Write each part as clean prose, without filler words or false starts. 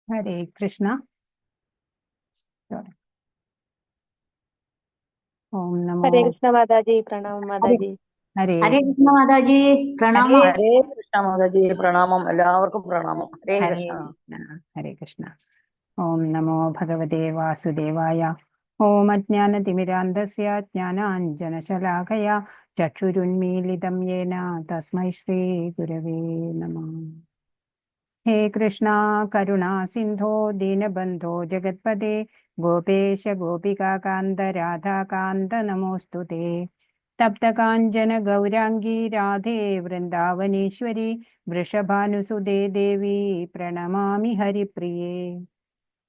हरे कृष्णा। ओम नमो हरे कृष्णा माता जी, प्रणाम माता ഹരേ जी। हरे ഹരേ കൃഷ്ണ മാതാജി പ്രണാമം. हरे ഹരേ കൃഷ്ണ മാതാജി, പ്രണാമം. എല്ലാവർക്കും പ്രണാമം. ഹരേ हरे കൃഷ്ണ. कृष्णा हरे कृष्णा। ओम नमो भगवते वासुदेवाय। ओम अज्ञानतिमिरान्धस्य ज्ञानाञ्जनशलाकया चक्षुरुन्मीलितं येन तस्मै श्रीगुरवे नमः। हे कृष्णा करुणा सिंधो दीनबंधो जगत्पते गोपेश गोपिकाकान्त राधाकान्त नमोस्तुते। तप्त कांचन गौरांगी राधे वृंदावनेश्वरी वृषभानुसुते देवी प्रणमामि हरिप्रिये।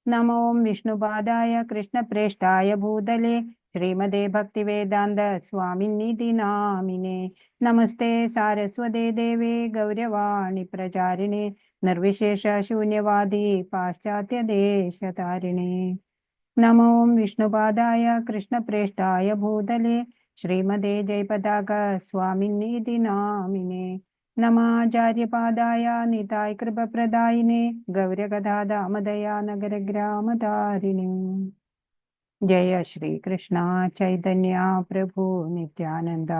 नमो विष्णुपादाय कृष्णप्रेष्ठाय भूतले श्रीमते भक्तिवेदांत स्वामिन्निति नामिने। नमस्ते सारस्वते देवे गौरवाणी प्रचारिणे निर्विशेष शून्यवादी पाश्चात्य देशतारिणे। नमो विष्णुपादाय कृष्णप्रेष्ठाय भूतले श्रीमते जयपताका स्वामिन्निति नामिने। नमाचार्यपादाय निताय कृपप्रदायिने गौरकथादामदया नगरग्रामतारिणे। जय श्री कृष्ण चैतन्य प्रभु नित्यानंद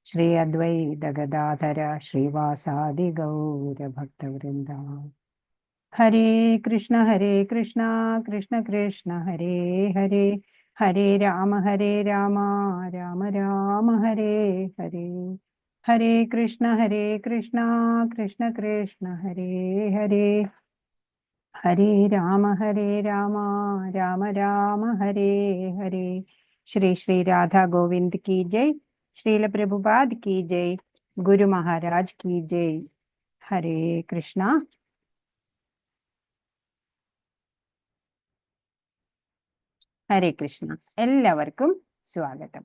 श्री अद्वैत गदाधर श्रीवासादि गौर भक्तवृंद। हरे कृष्ण कृष्ण कृष्ण हरे हरे हरे राम राम राम हरे हरे। हरे कृष्ण कृष्ण कृष्ण हरे हरे हरे राम राम राम हरे हरे। श्री श्री राधा गोविंद की जय। श्रील प्रभुपाद की जय। गुरु महाराज की जय। हरे कृष्ण। ഹരേ കൃഷ്ണ. എല്ലാവർക്കും സ്വാഗതം.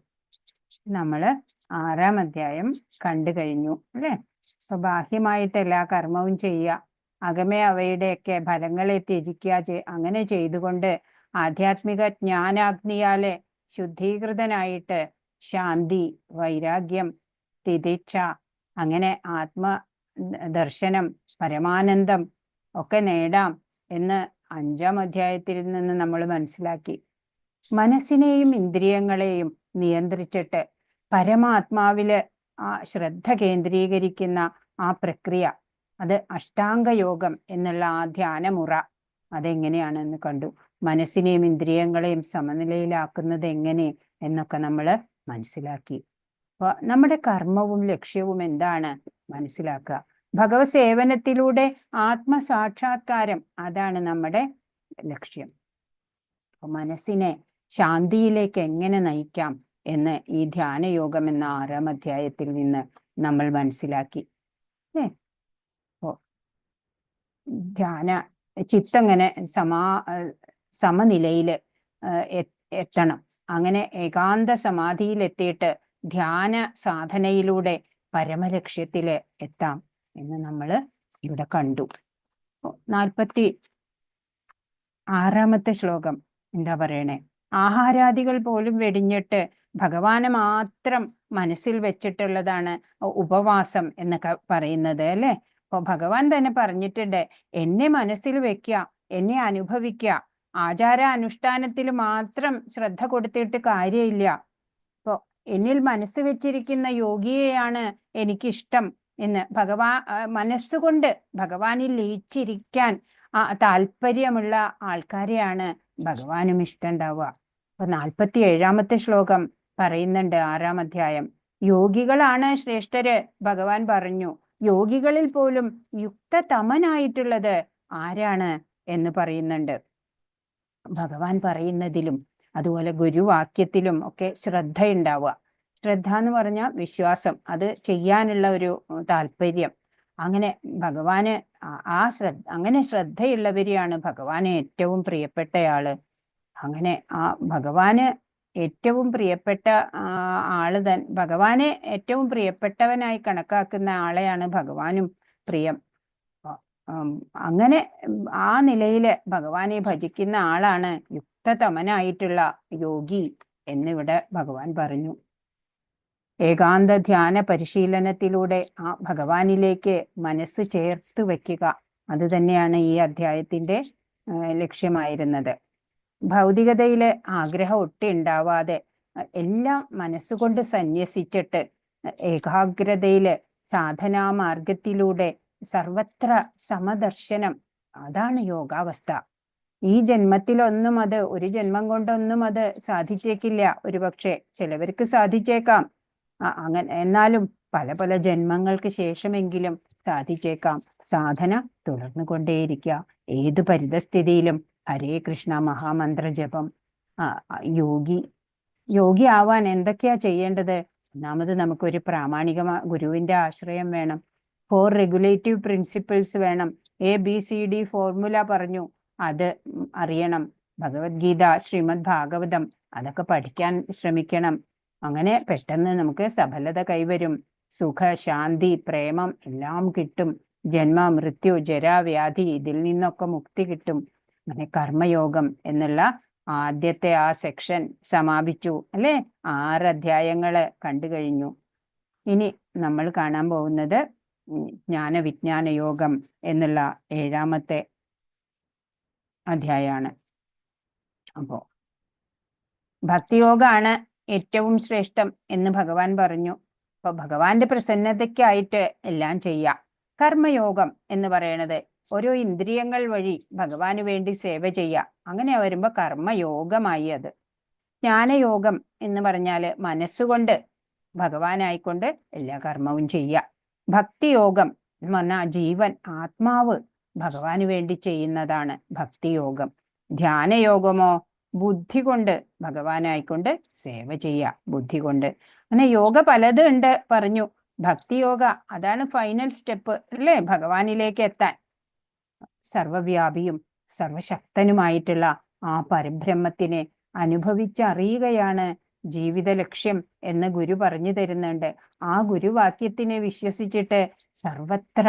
നമ്മള് 6-ാം അധ്യായം കണ്ടു കഴിഞ്ഞു അല്ലെ. അപ്പൊ ബാഹ്യമായിട്ട് എല്ലാ കർമ്മവും ചെയ്യുക, അകമേ അവയുടെയൊക്കെ ഫലങ്ങളെ ത്യജിക്കുക, അങ്ങനെ ചെയ്തുകൊണ്ട് ആധ്യാത്മിക ജ്ഞാനാഗ്നിയാലെ ശുദ്ധീകൃതനായിട്ട് ശാന്തി, വൈരാഗ്യം, തിതിക്ഷ, അങ്ങനെ ആത്മദർശനം, പരമാനന്ദം ഒക്കെ നേടാം എന്ന് 5-ാം അധ്യായത്തിൽ നിന്ന് നമ്മൾ മനസ്സിലാക്കി. മനസ്സിനെയും ഇന്ദ്രിയങ്ങളെയും നിയന്ത്രിച്ചിട്ട് പരമാത്മാവില് ആ ശ്രദ്ധ കേന്ദ്രീകരിക്കുന്ന ആ പ്രക്രിയ, അത് അഷ്ടാംഗയോഗം എന്നുള്ള ആ ധ്യാനമുറ, അതെങ്ങനെയാണെന്ന് കണ്ടു. മനസ്സിനെയും ഇന്ദ്രിയങ്ങളെയും സമനിലയിലാക്കുന്നത് എങ്ങനെ എന്നൊക്കെ നമ്മൾ മനസ്സിലാക്കി. അപ്പൊ നമ്മുടെ കർമ്മവും ലക്ഷ്യവും എന്താണ് മനസ്സിലാക്കുക. ഭഗവത് സേവനത്തിലൂടെ ആത്മസാക്ഷാത്കാരം, അതാണ് നമ്മുടെ ലക്ഷ്യം. അപ്പൊ മനസ്സിനെ ശാന്തിയിലേക്ക് എങ്ങനെ നയിക്കാം എന്ന് ഈ ധ്യാനയോഗം എന്ന 6-ാം അധ്യായത്തിൽ നിന്ന് നമ്മൾ മനസ്സിലാക്കി. ധ്യാന ചിത്തങ്ങനെ സമനിലയിൽ എത്തണം. അങ്ങനെ ഏകാന്ത സമാധിയിലെത്തിയിട്ട് ധ്യാന സാധനയിലൂടെ പരമലക്ഷ്യത്തില് എത്താം എന്ന് നമ്മൾ ഇവിടെ കണ്ടു. 46-ാമത്തെ ശ്ലോകം എന്താ പറയണേ? ആഹാരാദികൾ പോലും വെടിഞ്ഞിട്ട് ഭഗവാനെ മാത്രം മനസ്സിൽ വെച്ചിട്ടുള്ളതാണ് ഉപവാസം എന്നൊക്കെ പറയുന്നത് അല്ലെ. അപ്പൊ ഭഗവാൻ തന്നെ പറഞ്ഞിട്ടുണ്ട്, എന്നെ മനസ്സിൽ വെക്കുക, എന്നെ അനുഭവിക്കുക, ആചാര അനുഷ്ഠാനത്തിൽ മാത്രം ശ്രദ്ധ കൊടുത്തിട്ട് കാര്യമില്ല. അപ്പൊ എന്നിൽ മനസ്സ് വെച്ചിരിക്കുന്ന യോഗിയെയാണ് എനിക്കിഷ്ടം എന്ന് മനസ്സുകൊണ്ട് ഭഗവാനിൽ ലയിച്ചിരിക്കാൻ താല്പര്യമുള്ള ആൾക്കാരെയാണ് ഭഗവാനും ഇഷ്ടമുണ്ടാവുക. അപ്പൊ 47-ാമത്തെ ശ്ലോകം പറയുന്നുണ്ട്, 6-ാം അധ്യായം, യോഗികളാണ് ശ്രേഷ്ഠര്. ഭഗവാൻ പറഞ്ഞു, യോഗികളിൽ പോലും യുക്തതമനായിട്ടുള്ളത് ആരാണ് എന്ന് പറയുന്നുണ്ട്. ഭഗവാൻ പറയുന്നതിലും അതുപോലെ ഗുരുവാക്യത്തിലും ഒക്കെ ശ്രദ്ധയുണ്ടാവുക. ശ്രദ്ധ എന്ന് പറഞ്ഞാൽ വിശ്വാസം, അത് ചെയ്യാനുള്ള ഒരു താല്പര്യം. അങ്ങനെ ഭഗവാന് അങ്ങനെ ശ്രദ്ധയുള്ളവരെയാണ് ഭഗവാന് ഏറ്റവും പ്രിയപ്പെട്ടയാള്. അങ്ങനെ ആ ഭഗവാന് ഏറ്റവും പ്രിയപ്പെട്ട ഭഗവാനെ ഏറ്റവും പ്രിയപ്പെട്ടവനായി കണക്കാക്കുന്ന ആളെയാണ് ഭഗവാനും പ്രിയം. അങ്ങനെ ആ നിലയില് ഭഗവാനെ ഭജിക്കുന്ന ആളാണ് യുക്തതമനായിട്ടുള്ള യോഗി എന്നിവിടെ ഭഗവാൻ പറഞ്ഞു. ഏകാന്ത ധ്യാന പരിശീലനത്തിലൂടെ ആ ഭഗവാനിലേക്ക് മനസ്സ് ചേർത്ത് വയ്ക്കുക, അത് തന്നെയാണ് ഈ അധ്യായത്തിന്റെ ലക്ഷ്യമായിരുന്നത്. ഭൗതികതയിലെ ആഗ്രഹം ഒട്ടും ഉണ്ടാവാതെ എല്ലാം മനസ്സുകൊണ്ട് സന്യസിച്ചിട്ട് ഏകാഗ്രതയില് സാധനാമാർഗത്തിലൂടെ സർവത്ര സമദർശനം, അതാണ് യോഗാവസ്ഥ. ഈ ജന്മത്തിലൊന്നും അത്, ഒരു ജന്മം കൊണ്ടൊന്നും അത് സാധിച്ചേക്കില്ല. ഒരുപക്ഷെ ചിലവർക്ക് സാധിച്ചേക്കാം, അങ്ങനെ. എന്നാലും പല പല ജന്മങ്ങൾക്ക് ശേഷമെങ്കിലും സാധിച്ചേക്കാം. സാധന തുടർന്നു കൊണ്ടേയിരിക്കുക. ഏത് പരിതസ്ഥിതിയിലും ഹരേ കൃഷ്ണ മഹാമന്ത്ര ജപം. യോഗി ആവാൻ എന്തൊക്കെയാ ചെയ്യേണ്ടത്? ഒന്നാമത് നമുക്കൊരു പ്രാമാണിക ഗുരുവിന്റെ ആശ്രയം വേണം. 4 റെഗുലേറ്റീവ് പ്രിൻസിപ്പിൾസ് വേണം. ABCD ഫോർമുല പറഞ്ഞു, അത് അറിയണം. ഭഗവത്ഗീത, ശ്രീമദ് ഭാഗവതം, അതൊക്കെ പഠിക്കാൻ ശ്രമിക്കണം. അങ്ങനെ പെട്ടെന്ന് നമുക്ക് സഫലത കൈവരും. സുഖ, ശാന്തി, പ്രേമം എല്ലാം കിട്ടും. ജന്മ, മൃത്യു, ജരാവ്യാധി, ഇതിൽ നിന്നൊക്കെ മുക്തി കിട്ടും. അങ്ങനെ കർമ്മയോഗം എന്നുള്ള ആദ്യത്തെ ആ സെക്ഷൻ സമാപിച്ചു, അല്ലെ? 6 അധ്യായങ്ങള് കണ്ടു കഴിഞ്ഞു. ഇനി നമ്മൾ കാണാൻ പോകുന്നത് ജ്ഞാനവിജ്ഞാന യോഗം എന്നുള്ള 7ാമത്തെ അധ്യായമാണ്. അപ്പോ ഭക്തിയോഗമാണ് ഏറ്റവും ശ്രേഷ്ഠം എന്ന് ഭഗവാൻ പറഞ്ഞു. അപ്പൊ ഭഗവാന്റെ പ്രസന്നതയ്ക്കായിട്ട് എല്ലാം ചെയ്യാം. കർമ്മയോഗം എന്ന് പറയണത് ഓരോ ഇന്ദ്രിയങ്ങൾ വഴി ഭഗവാന് വേണ്ടി സേവ ചെയ്യുക. അങ്ങനെ വരുമ്പോ കർമ്മയോഗമായി അത്. ജ്ഞാനയോഗം എന്ന് പറഞ്ഞാല് മനസ്സുകൊണ്ട് ഭഗവാനായിക്കൊണ്ട് എല്ലാ കർമ്മവും ചെയ്യുക. ഭക്തിയോഗം എന്ന് പറഞ്ഞാൽ ജീവൻ, ആത്മാവ് ഭഗവാന് വേണ്ടി ചെയ്യുന്നതാണ് ഭക്തിയോഗം. ധ്യാനയോഗമോ ബുദ്ധി കൊണ്ട് ഭഗവാനായിക്കൊണ്ട് സേവ ചെയ്യുക, ബുദ്ധി കൊണ്ട്. അങ്ങനെ യോഗ പലതുണ്ട് പറഞ്ഞു. ഭക്തിയോഗ അതാണ് ഫൈനൽ സ്റ്റെപ്പ്, അല്ലേ? ഭഗവാനിലേക്ക് എത്താൻ. സർവവ്യാപിയും സർവശക്തനുമായിട്ടുള്ള ആ പരബ്രഹ്മത്തിനെ അനുഭവിച്ചറിയുകയാണ് ജീവിത ലക്ഷ്യം എന്ന് ഗുരു പറഞ്ഞു തരുന്നുണ്ട്. ആ ഗുരുവാക്യത്തിനെ വിശ്വസിച്ചിട്ട് സർവത്ര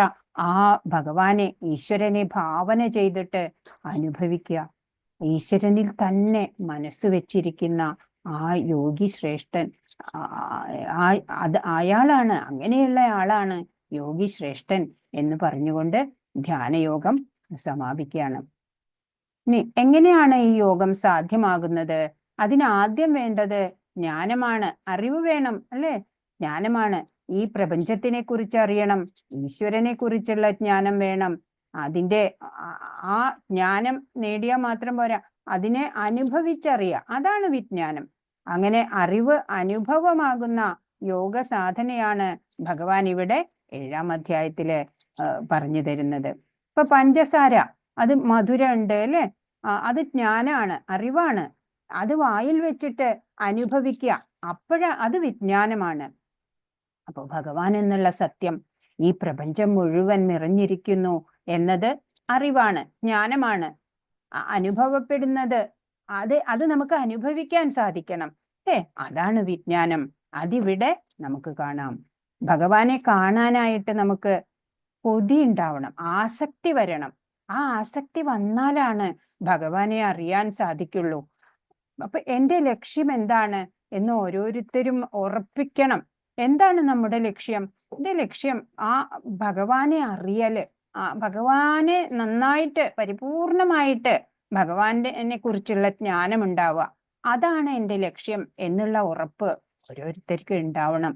ആ ഭഗവാനെ, ഈശ്വരനെ ഭാവന ചെയ്തിട്ട് അനുഭവിക്കുക. ഈശ്വരനിൽ തന്നെ മനസ്സ് വെച്ചിരിക്കുന്ന ആ യോഗി ശ്രേഷ്ഠൻ, അയാളാണ്, അങ്ങനെയുള്ള ആളാണ് യോഗി ശ്രേഷ്ഠൻ എന്ന് പറഞ്ഞുകൊണ്ട് ധ്യാനയോഗം സമാപിക്കുകയാണ്. ഇനി എങ്ങനെയാണ് ഈ യോഗം സാധ്യമാകുന്നത്? അതിനാദ്യം വേണ്ടത് ജ്ഞാനമാണ്, അറിവ് വേണം, അല്ലെ? ജ്ഞാനമാണ്. ഈ പ്രപഞ്ചത്തിനെ കുറിച്ച് അറിയണം, ഈശ്വരനെ കുറിച്ചുള്ള ജ്ഞാനം വേണം. അതിൻ്റെ ആ ജ്ഞാനം നേടിയാൽ മാത്രം പോരാ, അതിനെ അനുഭവിച്ചറിയുക, അതാണ് വിജ്ഞാനം. അങ്ങനെ അറിവ് അനുഭവമാകുന്ന യോഗ സാധനയാണ് ഭഗവാൻ ഇവിടെ 7ാം അധ്യായത്തില് പറഞ്ഞു തരുന്നത്. ഇപ്പൊ പഞ്ചസാര, അത് മധുരം ഉണ്ട്, അല്ലെ? അത് ജ്ഞാനാണ്, അറിവാണ്. അത് വായിൽ വെച്ചിട്ട് അനുഭവിക്കുക, അത് വിജ്ഞാനമാണ്. അപ്പൊ ഭഗവാൻ എന്നുള്ള സത്യം ഈ പ്രപഞ്ചം മുഴുവൻ നിറഞ്ഞിരിക്കുന്നു എന്നത് അറിവാണ്, ജ്ഞാനമാണ്. അനുഭവപ്പെടുന്നത് അത് നമുക്ക് അനുഭവിക്കാൻ സാധിക്കണം, അതാണ് വിജ്ഞാനം. അതിവിടെ നമുക്ക് കാണാം. ഭഗവാനെ കാണാനായിട്ട് നമുക്ക് കൊതി ഉണ്ടാവണം, ആസക്തി വരണം. ആ ആസക്തി വന്നാലാണ് ഭഗവാനെ അറിയാൻ സാധിക്കുള്ളൂ. അപ്പൊ എന്റെ ലക്ഷ്യം എന്താണ് എന്ന് ഓരോരുത്തരും ഉറപ്പിക്കണം. എന്താണ് നമ്മുടെ ലക്ഷ്യം? എന്റെ ലക്ഷ്യം ആ ഭഗവാനെ അറിയല്, ഭഗവാനെ നന്നായിട്ട് പരിപൂർണമായിട്ട് ഭഗവാനെ കുറിച്ചുള്ള ജ്ഞാനം ഉണ്ടാവുക, അതാണ് എൻ്റെ ലക്ഷ്യം എന്നുള്ള ഉറപ്പ് ഓരോരുത്തർക്കും ഉണ്ടാവണം.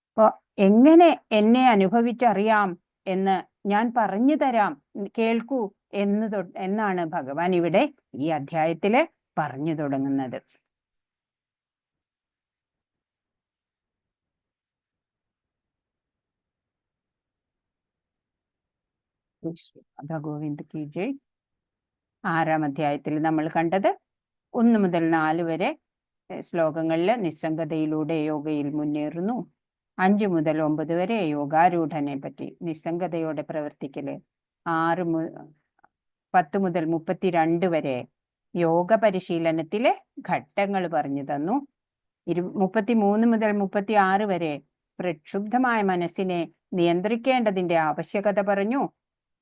അപ്പൊ എങ്ങനെ എന്നെ അനുഭവിച്ചറിയാം എന്ന് ഞാൻ പറഞ്ഞു തരാം, കേൾക്കൂ എന്നാണ് ഭഗവാൻ ഇവിടെ ഈ അധ്യായത്തില് പറഞ്ഞു തുടങ്ങുന്നത്. ഗോവിന്ദ് കി ജയ്. 6ാം അധ്യായത്തിൽ നമ്മൾ കണ്ടത് 1 മുതൽ 4 വരെ ശ്ലോകങ്ങളില് നിസ്സംഗതയിലൂടെ യോഗയിൽ മുന്നേറുന്നു. 5 മുതൽ 9 വരെ യോഗാരൂഢനെ പറ്റി, നിസ്സംഗതയോടെ പ്രവർത്തിക്കല്. 10 മുതൽ 32 വരെ യോഗ പരിശീലനത്തിലെ ഘട്ടങ്ങൾ പറഞ്ഞു തന്നു. 33 മുതൽ 36 വരെ പ്രക്ഷുബ്ധമായ മനസ്സിനെ നിയന്ത്രിക്കേണ്ടതിന്റെ ആവശ്യകത പറഞ്ഞു.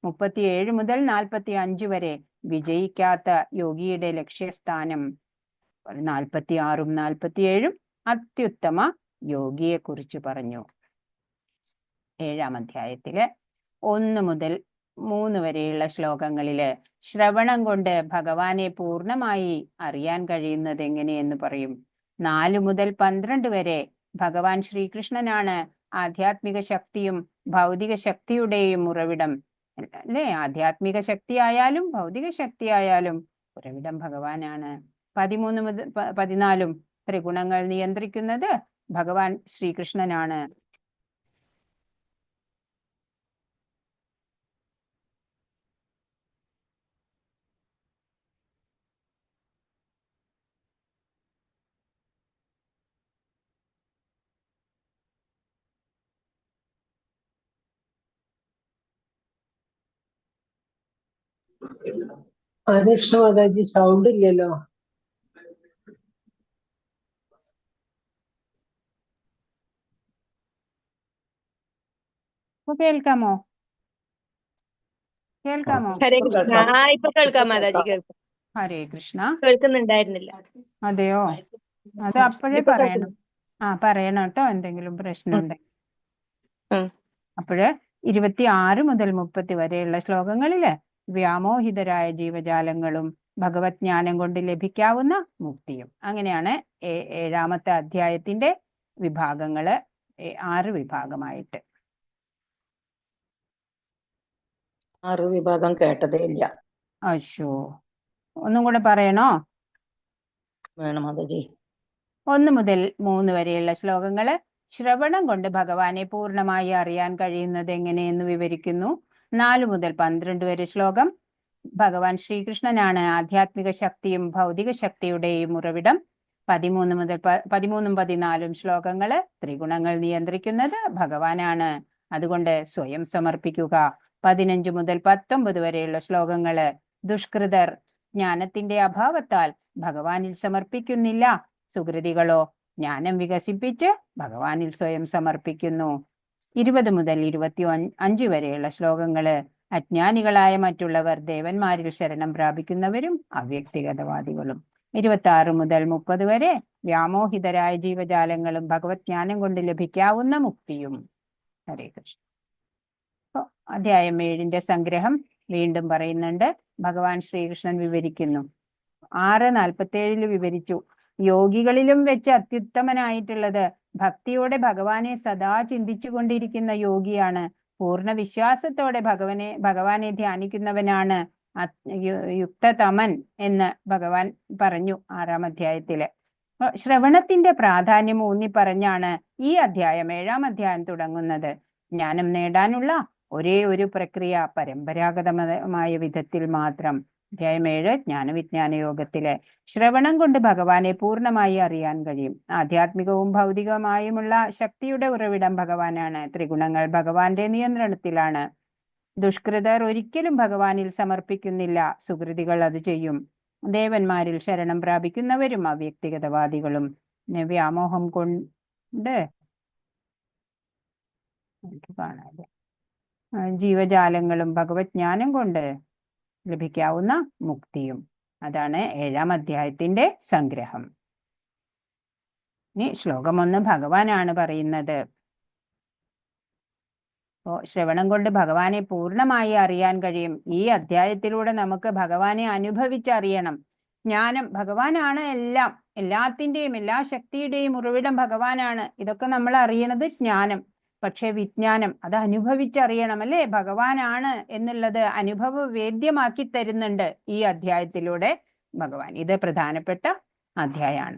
37 മുതൽ 45 വരെ വിജയിക്കാത്ത യോഗിയുടെ ലക്ഷ്യസ്ഥാനം. 46ഉം 47ഉം അത്യുത്തമ യോഗിയെ കുറിച്ച് പറഞ്ഞു. 7ാം അധ്യായത്തില് 1 മുതൽ 3 വരെയുള്ള ശ്ലോകങ്ങളില് ശ്രവണം കൊണ്ട് ഭഗവാനെ പൂർണ്ണമായി അറിയാൻ കഴിയുന്നത് എങ്ങനെയെന്ന് പറയും. 4 മുതൽ 12 വരെ ഭഗവാൻ ശ്രീകൃഷ്ണനാണ് ആധ്യാത്മിക ശക്തിയും ഭൗതിക ശക്തിയുടെയും ഉറവിടം. അല്ലേ? ആധ്യാത്മിക ശക്തി ആയാലും ഭൗതിക ശക്തി ആയാലും ഉറവിടം ഭഗവാനാണ്. 13 മുതൽ 14 ത്രിഗുണങ്ങൾ നിയന്ത്രിക്കുന്നത് ഭഗവാൻ ശ്രീകൃഷ്ണനാണ്. ആകൃഷ്ണ മാതാജി സൗണ്ട് ഇല്ലല്ലോ. കേൾക്കാമോ? കേൾക്കാമോ? ഹരേ കൃഷ്ണ. ഇപ്പൊ കേൾക്കാം മാതാജി, കേൾക്കാം. ഹരേ കൃഷ്ണ. കേൾക്കുന്നുണ്ടായിരുന്നില്ല. അതെയോ? അത് അപ്പോഴേ ഇപ്പൊ പറയണം. പറയണം കേട്ടോ, എന്തെങ്കിലും പ്രശ്നമുണ്ടെങ്കിൽ. ഉം. അപ്പോഴ് 26 മുതൽ 30 വരെയുള്ള ശ്ലോകങ്ങളില് വ്യാമോഹിതരായ ജീവജാലങ്ങളും ഭഗവത് ജ്ഞാനം കൊണ്ട് ലഭിക്കാവുന്ന മുക്തിയും, അങ്ങനെയാണ് 7ാമത്തെ അധ്യായത്തിന്റെ വിഭാഗങ്ങള് 6 വിഭാഗമായിട്ട്. 6 വിഭാഗം കേട്ടതേ ഇല്ല. അശോ, ഒന്നും കൂടെ പറയണോ? വേണം മാതാജി. 1 മുതൽ 3 വരെയുള്ള ശ്ലോകങ്ങള് ശ്രവണം കൊണ്ട് ഭഗവാനെ പൂർണ്ണമായി അറിയാൻ കഴിയുന്നത് എങ്ങനെയെന്ന് വിവരിക്കുന്നു. 4 മുതൽ 12 വരെ ശ്ലോകം ഭഗവാൻ ശ്രീകൃഷ്ണനാണ് ആധ്യാത്മിക ശക്തിയും ഭൗതിക ശക്തിയുടെയും ഉറവിടം. 13 മുതൽ 13ഉം 14ഉം ശ്ലോകങ്ങള് ത്രിഗുണങ്ങൾ നിയന്ത്രിക്കുന്നത് ഭഗവാനാണ്, അതുകൊണ്ട് സ്വയം സമർപ്പിക്കുക. 15 മുതൽ 19 വരെയുള്ള ശ്ലോകങ്ങള് ദുഷ്കൃതർ ജ്ഞാനത്തിന്റെ അഭാവത്താൽ ഭഗവാനിൽ സമർപ്പിക്കുന്നില്ല, സുകൃതികളോ ജ്ഞാനം വികസിപ്പിച്ച് ഭഗവാനിൽ സ്വയം സമർപ്പിക്കുന്നു. 20 മുതൽ 25 വരെയുള്ള ശ്ലോകങ്ങള് അജ്ഞാനികളായ മറ്റുള്ളവർ ദേവന്മാരിൽ ശരണം പ്രാപിക്കുന്നവരും അവ്യക്തിഗതവാദികളും. 26 മുതൽ 30 വരെ വ്യാമോഹിതരായ ജീവജാലങ്ങളും ഭഗവത് ജ്ഞാനം കൊണ്ട് ലഭിക്കാവുന്ന മുക്തിയും. ഹരേ കൃഷ്ണ. അധ്യായം 7ന്റെ സംഗ്രഹം വീണ്ടും പറയുന്നുണ്ട്. ഭഗവാൻ ശ്രീകൃഷ്ണൻ വിവരിക്കുന്നു. 6:47 വിവരിച്ചു. യോഗികളിലും വെച്ച് അത്യുത്തമനായിട്ടുള്ളത് ഭക്തിയോടെ ഭഗവാനെ സദാ ചിന്തിച്ചു കൊണ്ടിരിക്കുന്ന യോഗിയാണ്. പൂർണ്ണ വിശ്വാസത്തോടെ ഭഗവാനെ ധ്യാനിക്കുന്നവനാണ് യുക്തതമൻ എന്ന് ഭഗവാൻ പറഞ്ഞു 6ാം അധ്യായത്തില്. ശ്രവണത്തിന്റെ പ്രാധാന്യം ഊന്നി പറഞ്ഞാണ് ഈ അധ്യായം 7ാം അധ്യായം തുടങ്ങുന്നത്. ജ്ഞാനം നേടാനുള്ള ഒരേ ഒരു പ്രക്രിയ പരമ്പരാഗതമായ വിധത്തിൽ മാത്രം. അധ്യായം 7 ജ്ഞാനവിജ്ഞാന യോഗത്തില് ശ്രവണം കൊണ്ട് ഭഗവാനെ പൂർണ്ണമായി അറിയാൻ കഴിയും. ആധ്യാത്മികവും ഭൗതികമായുമുള്ള ശക്തിയുടെ ഉറവിടം ഭഗവാനാണ്. ത്രിഗുണങ്ങൾ ഭഗവാന്റെ നിയന്ത്രണത്തിലാണ്. ദുഷ്കൃതർ ഒരിക്കലും ഭഗവാനിൽ സമർപ്പിക്കുന്നില്ല, സുകൃതികൾ അത് ചെയ്യും. ദേവന്മാരിൽ ശരണം പ്രാപിക്കുന്നവരും അവ്യക്തിഗതവാദികളും. വ്യാമോഹം കൊണ്ട് കാണാതെ ജീവജാലങ്ങളും ഭഗവത് ജ്ഞാനം കൊണ്ട് ലഭിക്കാവുന്ന മുക്തിയും. അതാണ് 7ാം അധ്യായത്തിന്റെ സംഗ്രഹം. ഇനി ശ്ലോകം 1 ഭഗവാനാണ് പറയുന്നത്. ശ്രവണം കൊണ്ട് ഭഗവാനെ പൂർണ്ണമായി അറിയാൻ കഴിയും. ഈ അധ്യായത്തിലൂടെ നമുക്ക് ഭഗവാനെ അനുഭവിച്ചറിയണം. ജ്ഞാനം, ഭഗവാനാണ് എല്ലാം, എല്ലാത്തിന്റെയും എല്ലാ ശക്തിയുടെയും ഉറവിടം ഭഗവാനാണ്. ഇതൊക്കെ നമ്മൾ അറിയണത് ജ്ഞാനം. പക്ഷെ വിജ്ഞാനം അത് അനുഭവിച്ചറിയണം, അല്ലേ? ഭഗവാനാണ് എന്നുള്ളത് അനുഭവ വേദ്യമാക്കി തരുന്നുണ്ട് ഈ അധ്യായത്തിലൂടെ ഭഗവാൻ. ഇത് പ്രധാനപ്പെട്ട അധ്യായമാണ്.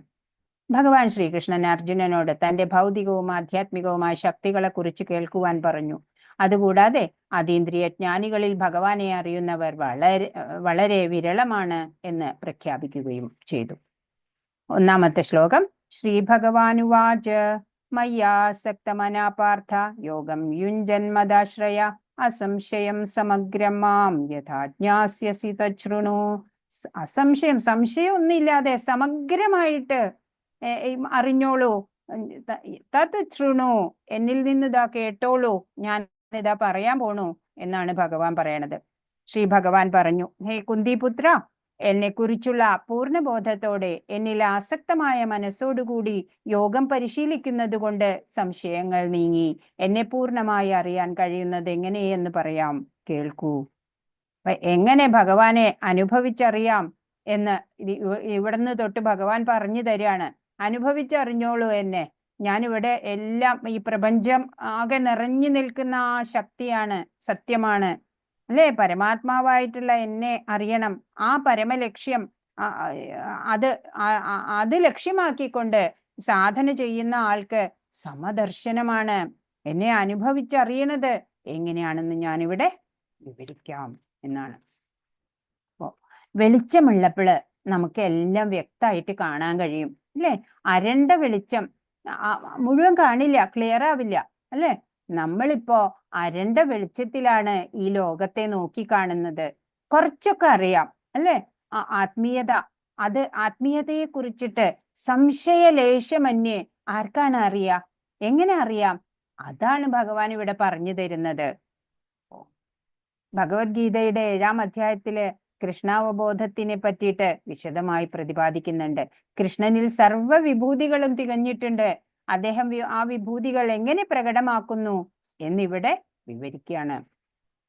ഭഗവാൻ ശ്രീകൃഷ്ണൻ അർജുനനോട് തന്റെ ഭൗതികവും ആധ്യാത്മികവുമായ ശക്തികളെ കുറിച്ച് കേൾക്കുവാൻ പറഞ്ഞു. അതുകൂടാതെ അതീന്ദ്രിയ ജ്ഞാനികളിൽ ഭഗവാനെ അറിയുന്നവർ വളരെ വിരളമാണ് എന്ന് പ്രഖ്യാപിക്കുകയും ചെയ്തു. 1ാമത്തെ ശ്ലോകം ശ്രീ ഭഗവാനുവാച മയ്യാസക്തമനാ പാർത്ഥ യോഗം യുഞ്ജന്മദാശ്രയ അസംശയം സമഗ്രം മാം യഥാ ജ്ഞാസ്യസി തച്ഛൃണു. അസംശയം, സംശയമൊന്നുമില്ലാതെ സമഗ്രമായിട്ട് അറിഞ്ഞോളൂ. തത് ശൃണു, എന്നിൽ നിന്ന് ഇതാ കേട്ടോളൂ, ഞാൻ ഇതാ പറയാൻ പോണു എന്നാണ് ഭഗവാൻ പറയണത്. ശ്രീ ഭഗവാൻ പറഞ്ഞു, ഹേ കുന്തിപുത്ര, എന്നെക്കുറിച്ചുള്ള പൂർണ്ണബോധത്തോടെ എന്നിൽ ആസക്തമായ മനസ്സോടുകൂടി യോഗം പരിശീലിക്കുന്നത് കൊണ്ട് സംശയങ്ങൾ നീങ്ങി എന്നെ പൂർണ്ണമായി അറിയാൻ കഴിയുന്നത് എങ്ങനെയെന്ന് പറയാം, കേൾക്കൂ. എങ്ങനെ ഭഗവാനെ അനുഭവിച്ചറിയാം എന്ന് ഇവിടുന്ന് തൊട്ട് ഭഗവാൻ പറഞ്ഞു തരികയാണ്. അനുഭവിച്ചറിഞ്ഞോളൂ എന്നെ. ഞാനിവിടെ എല്ലാം, ഈ പ്രപഞ്ചം ആകെ നിറഞ്ഞു നിൽക്കുന്ന ആ ശക്തിയാണ്, സത്യമാണ് അല്ലേ? പരമാത്മാവായിട്ടുള്ള എന്നെ അറിയണം. ആ പരമലക്ഷ്യം അത് ലക്ഷ്യമാക്കിക്കൊണ്ട് സാധന ചെയ്യുന്ന ആൾക്ക് സമദർശനമാണ്. എന്നെ അനുഭവിച്ചറിയണത് എങ്ങനെയാണെന്ന് ഞാനിവിടെ വിവരിക്കാം എന്നാണ്. വെളിച്ചമുള്ളപ്പോൾ നമുക്ക് എല്ലാം വ്യക്തമായിട്ട് കാണാൻ കഴിയും അല്ലേ? അരണ്ട വെളിച്ചം മുഴുവൻ കാണില്ല, ക്ലിയർ ആവില്ല അല്ലേ? നമ്മളിപ്പോ അരണ്ട വെളിച്ചത്തിലാണ് ഈ ലോകത്തെ നോക്കി കാണുന്നത്. കുറച്ചൊക്കെ അറിയാം അല്ലേ? ആത്മീയത, അത് ആത്മീയതയെ കുറിച്ചിട്ട് സംശയലേശമന്യേ ആർക്കാണ് അറിയാ? എങ്ങനെ അറിയാം? അതാണ് ഭഗവാൻ ഇവിടെ പറഞ്ഞു തരുന്നത്. ഭഗവത്ഗീതയുടെ 7-ാം അധ്യായത്തില് കൃഷ്ണാവബോധത്തിനെ പറ്റിയിട്ട് വിശദമായി പ്രതിപാദിക്കുന്നുണ്ട്. കൃഷ്ണനിൽ സർവ്വ വിഭൂതികളും തികഞ്ഞിട്ടുണ്ട്. അദ്ദേഹം ആ വിഭൂതികൾ എങ്ങനെ പ്രകടമാക്കുന്നു എന്നിവിടെ വിവരിക്കുകയാണ്.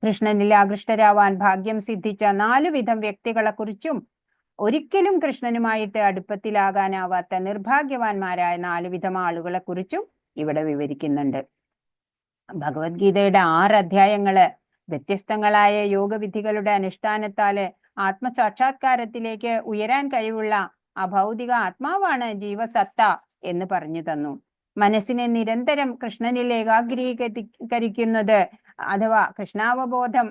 കൃഷ്ണനിൽ ആകൃഷ്ടരാവാൻ ഭാഗ്യം സിദ്ധിച്ച 4 വിധം വ്യക്തികളെ കുറിച്ചും ഒരിക്കലും കൃഷ്ണനുമായിട്ട് അടുപ്പത്തിലാകാനാവാത്ത നിർഭാഗ്യവാന്മാരായ 4 വിധം ആളുകളെ കുറിച്ചും ഇവിടെ വിവരിക്കുന്നുണ്ട്. ഭഗവത്ഗീതയുടെ 6 അധ്യായങ്ങള് വ്യത്യസ്തങ്ങളായ യോഗവിധികളുടെ അനുഷ്ഠാനത്താല് ആത്മസാക്ഷാത്കാരത്തിലേക്ക് ഉയരാൻ കഴിവുള്ള അഭൗതിക ആത്മാവാണ് ജീവസത്ത എന്ന് പറഞ്ഞു തന്നു. മനസ്സിനെ നിരന്തരം കൃഷ്ണനിൽ ഏകാഗ്രീകരിക്കുന്നത് അഥവാ കൃഷ്ണാവബോധം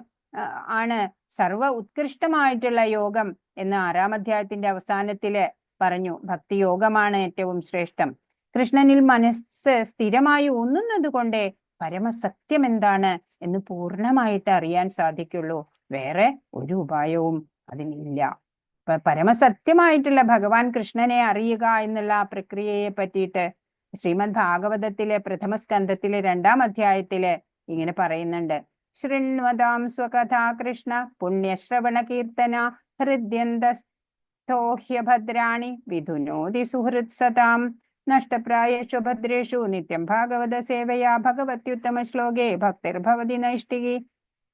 ആണ് സർവ ഉത്കൃഷ്ടമായിട്ടുള്ള യോഗം എന്ന് 6-ാം അധ്യായത്തിന്റെ അവസാനത്തില് പറഞ്ഞു. ഭക്തിയോഗമാണ് ഏറ്റവും ശ്രേഷ്ഠം. കൃഷ്ണനിൽ മനസ്സ് സ്ഥിരമായി ഊന്നുന്നത് കൊണ്ട് പരമസത്യം എന്താണ് എന്ന് പൂർണ്ണമായിട്ട് അറിയാൻ സാധിക്കുള്ളൂ. വേറെ ഒരു ഉപായവും അതിനില്ല. പരമസത്യമായിട്ടുള്ള ഭഗവാൻ കൃഷ്ണനെ അറിയുക എന്നുള്ള ആ പ്രക്രിയയെ പറ്റിയിട്ട് ശ്രീമദ് ഭാഗവതത്തിലെ പ്രഥമ സ്കന്ധത്തിലെ 2-ാം അധ്യായത്തില് ഇങ്ങനെ പറയുന്നുണ്ട്. ശൃണ്വതാം സ്വകഥാ കൃഷ്ണ പുണ്യശ്രവണ കീർത്തന ഹൃദ്യന്തോഹ്യഭദ്രാണി വിധുനോതി സുഹൃത്സതാം നഷ്ടപ്രായേഷു ഭദ്രേഷു നിത്യം ഭാഗവത സേവയാ ഭഗവത്യുത്തമ ശ്ലോകേ ഭക്തിർഭവതി നൈഷ്ഠികി